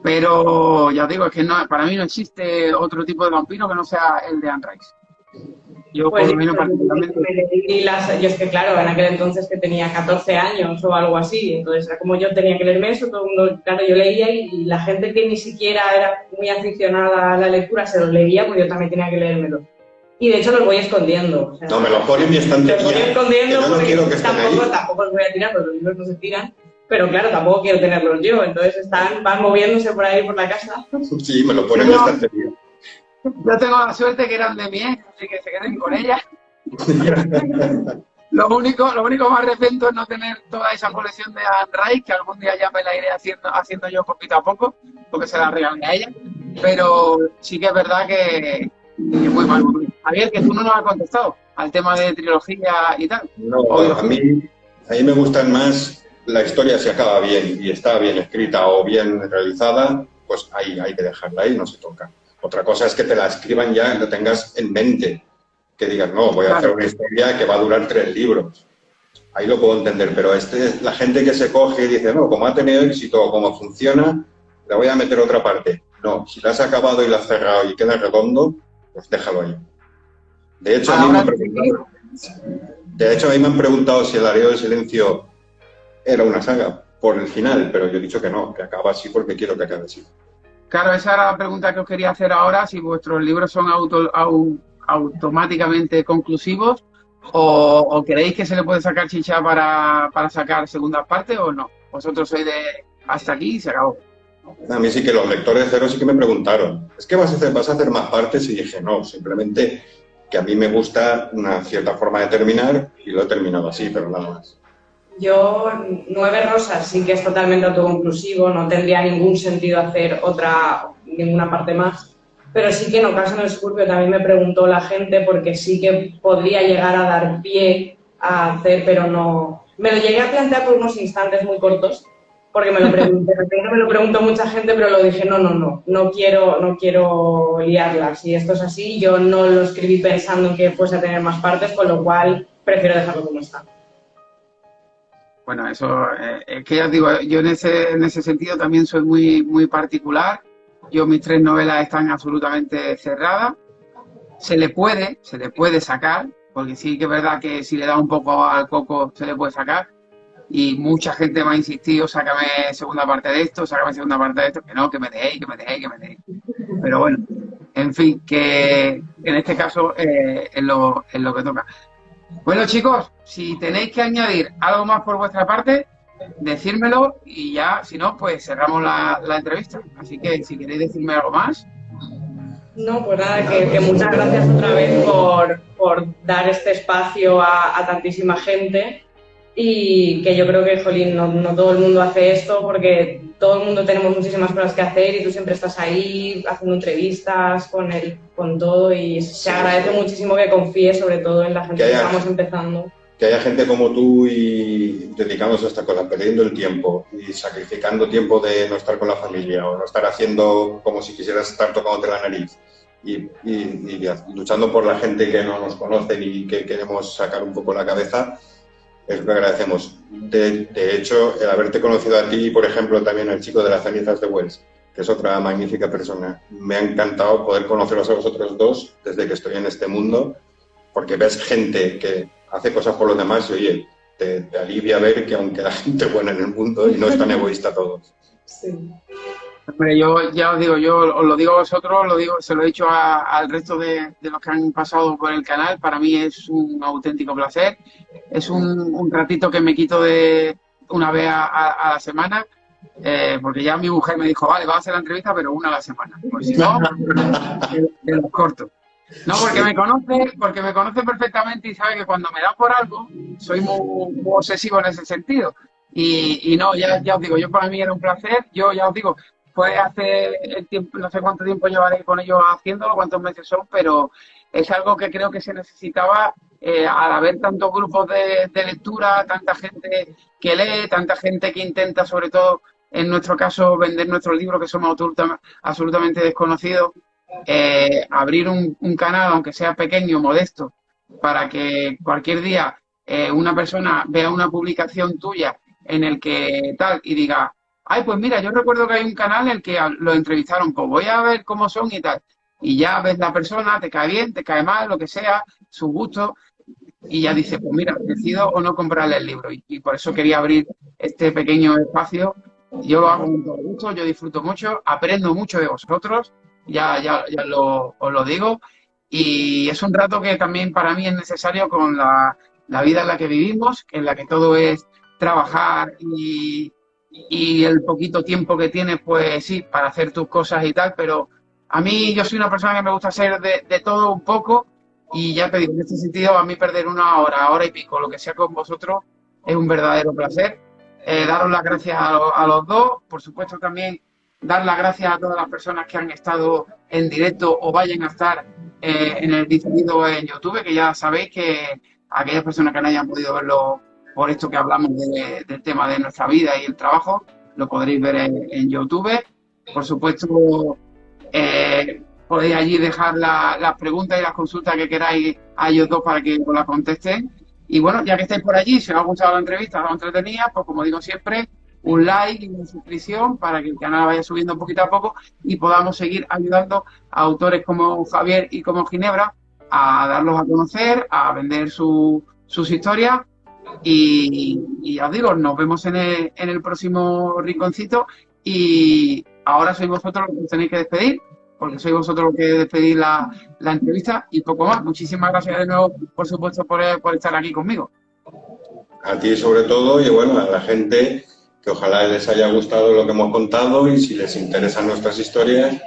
Pero ya digo, es que para mí no existe otro tipo de vampiro que no sea el de Anne Rice. Yo, pues, por lo menos, particularmente. Yo es que, claro, en aquel entonces que tenía 14 años o algo así, entonces era como yo tenía que leerme eso, todo el mundo, claro, yo leía y la gente que ni siquiera era muy aficionada a la lectura se los leía, pues yo también tenía que leérmelo. Y de hecho los voy escondiendo. O sea, no, me los pone en mi estantería. Los voy escondiendo que no porque quiero que estén tampoco los voy a tirar, porque los libros no se tiran. Pero claro, tampoco quiero tenerlos yo, entonces van moviéndose por ahí por la casa. Sí, me lo ponen en mi estantería. Yo tengo la suerte que eran de mi ex, así que se queden con ella. Lo único más arrepiento es no tener toda esa colección de Anne Rice, que algún día ya me la iré haciendo yo poquito a poco, porque se la regalé a ella. Pero sí que es verdad que muy mal. Javier, que tú no nos has contestado al tema de trilogía y tal. No, a mí me gustan más la historia si acaba bien y está bien escrita o bien realizada, pues ahí hay que dejarla ahí, no se toca. Otra cosa es que te la escriban ya, lo tengas en mente, que digas, no, voy a hacer una historia que va a durar 3 libros. Ahí lo puedo entender, pero la gente que se coge y dice, no, como ha tenido éxito, como funciona, le voy a meter otra parte. No, si la has acabado y la has cerrado y queda redondo, pues déjalo ahí. De hecho, a mí me han preguntado si El Anillo del Silencio era una saga por el final, pero yo he dicho que no, que acaba así porque quiero que acabe así. Claro, esa era la pregunta que os quería hacer ahora, si vuestros libros son automáticamente conclusivos o creéis que se le puede sacar chicha para sacar segundas partes o no. Vosotros sois de hasta aquí y se acabó. A mí sí que los lectores de Cero sí que me preguntaron, ¿es que vas a hacer más partes? Y dije, no, simplemente que a mí me gusta una cierta forma de terminar y lo he terminado así, pero nada más. Yo, Nueve Rosas sí que es totalmente autoconclusivo, no tendría ningún sentido hacer ninguna parte más. Pero sí que en Ocaso en el Suburbio también me preguntó la gente porque sí que podría llegar a dar pie a hacer, pero no. Me lo llegué a plantear por unos instantes muy cortos, porque me lo pregunté, me lo preguntó mucha gente, pero lo dije, no quiero liarla. Si esto es así, yo no lo escribí pensando en que fuese a tener más partes, con lo cual prefiero dejarlo como está. Bueno, eso es que ya os digo, yo en ese sentido también soy muy particular. Yo mis 3 novelas están absolutamente cerradas. Se le puede sacar, porque sí que es verdad que si le da un poco al coco se le puede sacar. Y mucha gente me ha insistido, sácame segunda parte de esto, sácame segunda parte de esto, que no, que me dejéis. Pero bueno, en fin, que en este caso es lo que toca. Bueno, chicos, si tenéis que añadir algo más por vuestra parte, decírmelo y ya, si no, pues cerramos la entrevista. Así que si queréis decirme algo más. No, pues nada, que muchas gracias otra vez por dar este espacio a tantísima gente y que yo creo que, jolín, no todo el mundo hace esto porque todo el mundo tenemos muchísimas cosas que hacer y tú siempre estás ahí haciendo entrevistas con todo y se agradece muchísimo que confíes sobre todo en la gente que estamos empezando. Que haya gente como tú y dedicándose a esta cosa, perdiendo el tiempo y sacrificando tiempo de no estar con la familia o no estar haciendo como si quisieras estar tocándote la nariz y luchando por la gente que no nos conoce y que queremos sacar un poco la cabeza, es lo que agradecemos. De hecho, el haberte conocido a ti, por ejemplo, también al chico de las cenizas de Wells, que es otra magnífica persona, me ha encantado poder conoceros a vosotros dos desde que estoy en este mundo, porque ves gente que hace cosas por los demás y, oye, te alivia ver que aún queda gente buena en el mundo y no es tan egoísta todos. Sí. Hombre, yo ya os digo, yo os lo digo a vosotros, se lo he dicho al resto de los que han pasado por el canal. Para mí es un auténtico placer. Es un ratito que me quito de una vez a la semana, porque ya mi mujer me dijo, vale, va a hacer la entrevista, pero una a la semana. Pues si no, de los cortos. No, porque me conoce perfectamente y sabe que cuando me da por algo, soy muy obsesivo en ese sentido. Y no, ya os digo, yo para mí era un placer. Yo ya os digo, pues hace el tiempo, no sé cuánto tiempo llevaré con ellos haciéndolo, cuántos meses son, pero es algo que creo que se necesitaba al haber tantos grupos de lectura, tanta gente que lee, tanta gente que intenta, sobre todo en nuestro caso, vender nuestros libros, que somos absolutamente desconocidos. Abrir un canal, aunque sea pequeño, modesto, para que cualquier día una persona vea una publicación tuya en el que tal y diga, ay, pues mira, yo recuerdo que hay un canal en el que lo entrevistaron, pues voy a ver cómo son y tal. Y ya ves la persona, te cae bien, te cae mal, lo que sea, su gusto, y ya dices, pues mira, decido o no comprarle el libro. Y por eso quería abrir este pequeño espacio. Yo lo hago con todo gusto, yo disfruto mucho, aprendo mucho de vosotros. Os lo digo, y es un rato que también para mí es necesario con la vida en la que vivimos, en la que todo es trabajar y el poquito tiempo que tienes, pues sí, para hacer tus cosas y tal, pero a mí yo soy una persona que me gusta hacer de todo un poco y ya te digo, en este sentido a mí perder una hora y pico, lo que sea con vosotros, es un verdadero placer. Daros las gracias a los dos, por supuesto también dar las gracias a todas las personas que han estado en directo o vayan a estar en el diferido en YouTube, que ya sabéis que aquellas personas que no hayan podido verlo por esto que hablamos del tema de nuestra vida y el trabajo, lo podréis ver en YouTube. Por supuesto, podéis allí dejar las preguntas y las consultas que queráis a ellos dos para que os las contesten. Y bueno, ya que estáis por allí, si os ha gustado la entrevista, os ha entretenida, pues como digo siempre, un like y una suscripción para que el canal vaya subiendo poquito a poco y podamos seguir ayudando a autores como Javier y como Ginebra a darlos a conocer, a vender sus historias y ya os digo, nos vemos en el próximo rinconcito y ahora sois vosotros los que os tenéis que despedir, porque sois vosotros los que despedís la entrevista y poco más. Muchísimas gracias de nuevo, por supuesto, por estar aquí conmigo. A ti sobre todo y bueno, a la gente que ojalá les haya gustado lo que hemos contado y si les interesan nuestras historias,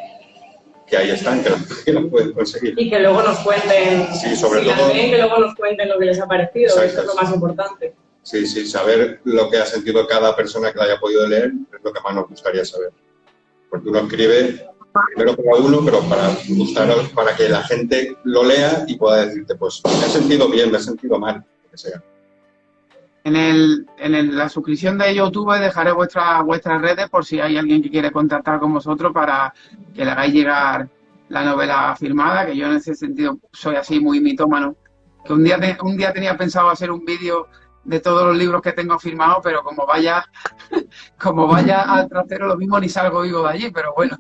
que ahí están, que las pueden conseguir. Y que luego nos cuenten, Sí, sobre si todo, las ven, que luego nos cuenten lo que les ha parecido, exacto, eso es lo más importante. Sí, sí, saber lo que ha sentido cada persona que la haya podido leer es lo que más nos gustaría saber. Porque uno escribe primero para uno, pero para que la gente lo lea y pueda decirte, pues me he sentido bien, me he sentido mal, lo que sea. En la suscripción de YouTube dejaré vuestras redes por si hay alguien que quiere contactar con vosotros para que le hagáis llegar la novela firmada, que yo en ese sentido soy así muy mitómano. Que un día tenía pensado hacer un vídeo de todos los libros que tengo firmados, pero como vaya al trasero lo mismo ni salgo vivo de allí, pero bueno,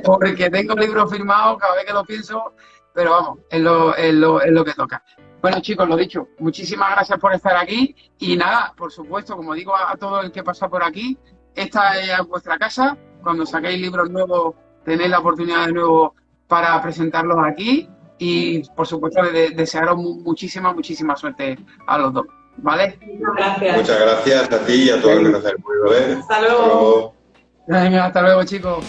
porque tengo libros firmados cada vez que lo pienso, pero vamos, es lo que toca. Bueno, chicos, lo dicho, muchísimas gracias por estar aquí y nada, por supuesto, como digo a todo el que pasa por aquí, esta es vuestra casa. Cuando saquéis libros nuevos, tenéis la oportunidad de nuevo para presentarlos aquí y, por supuesto, desearos muchísima suerte a los dos, ¿vale? Gracias. Muchas gracias a ti y a todos los que nos hayan podido ver. Hasta luego. Venga, hasta luego, chicos.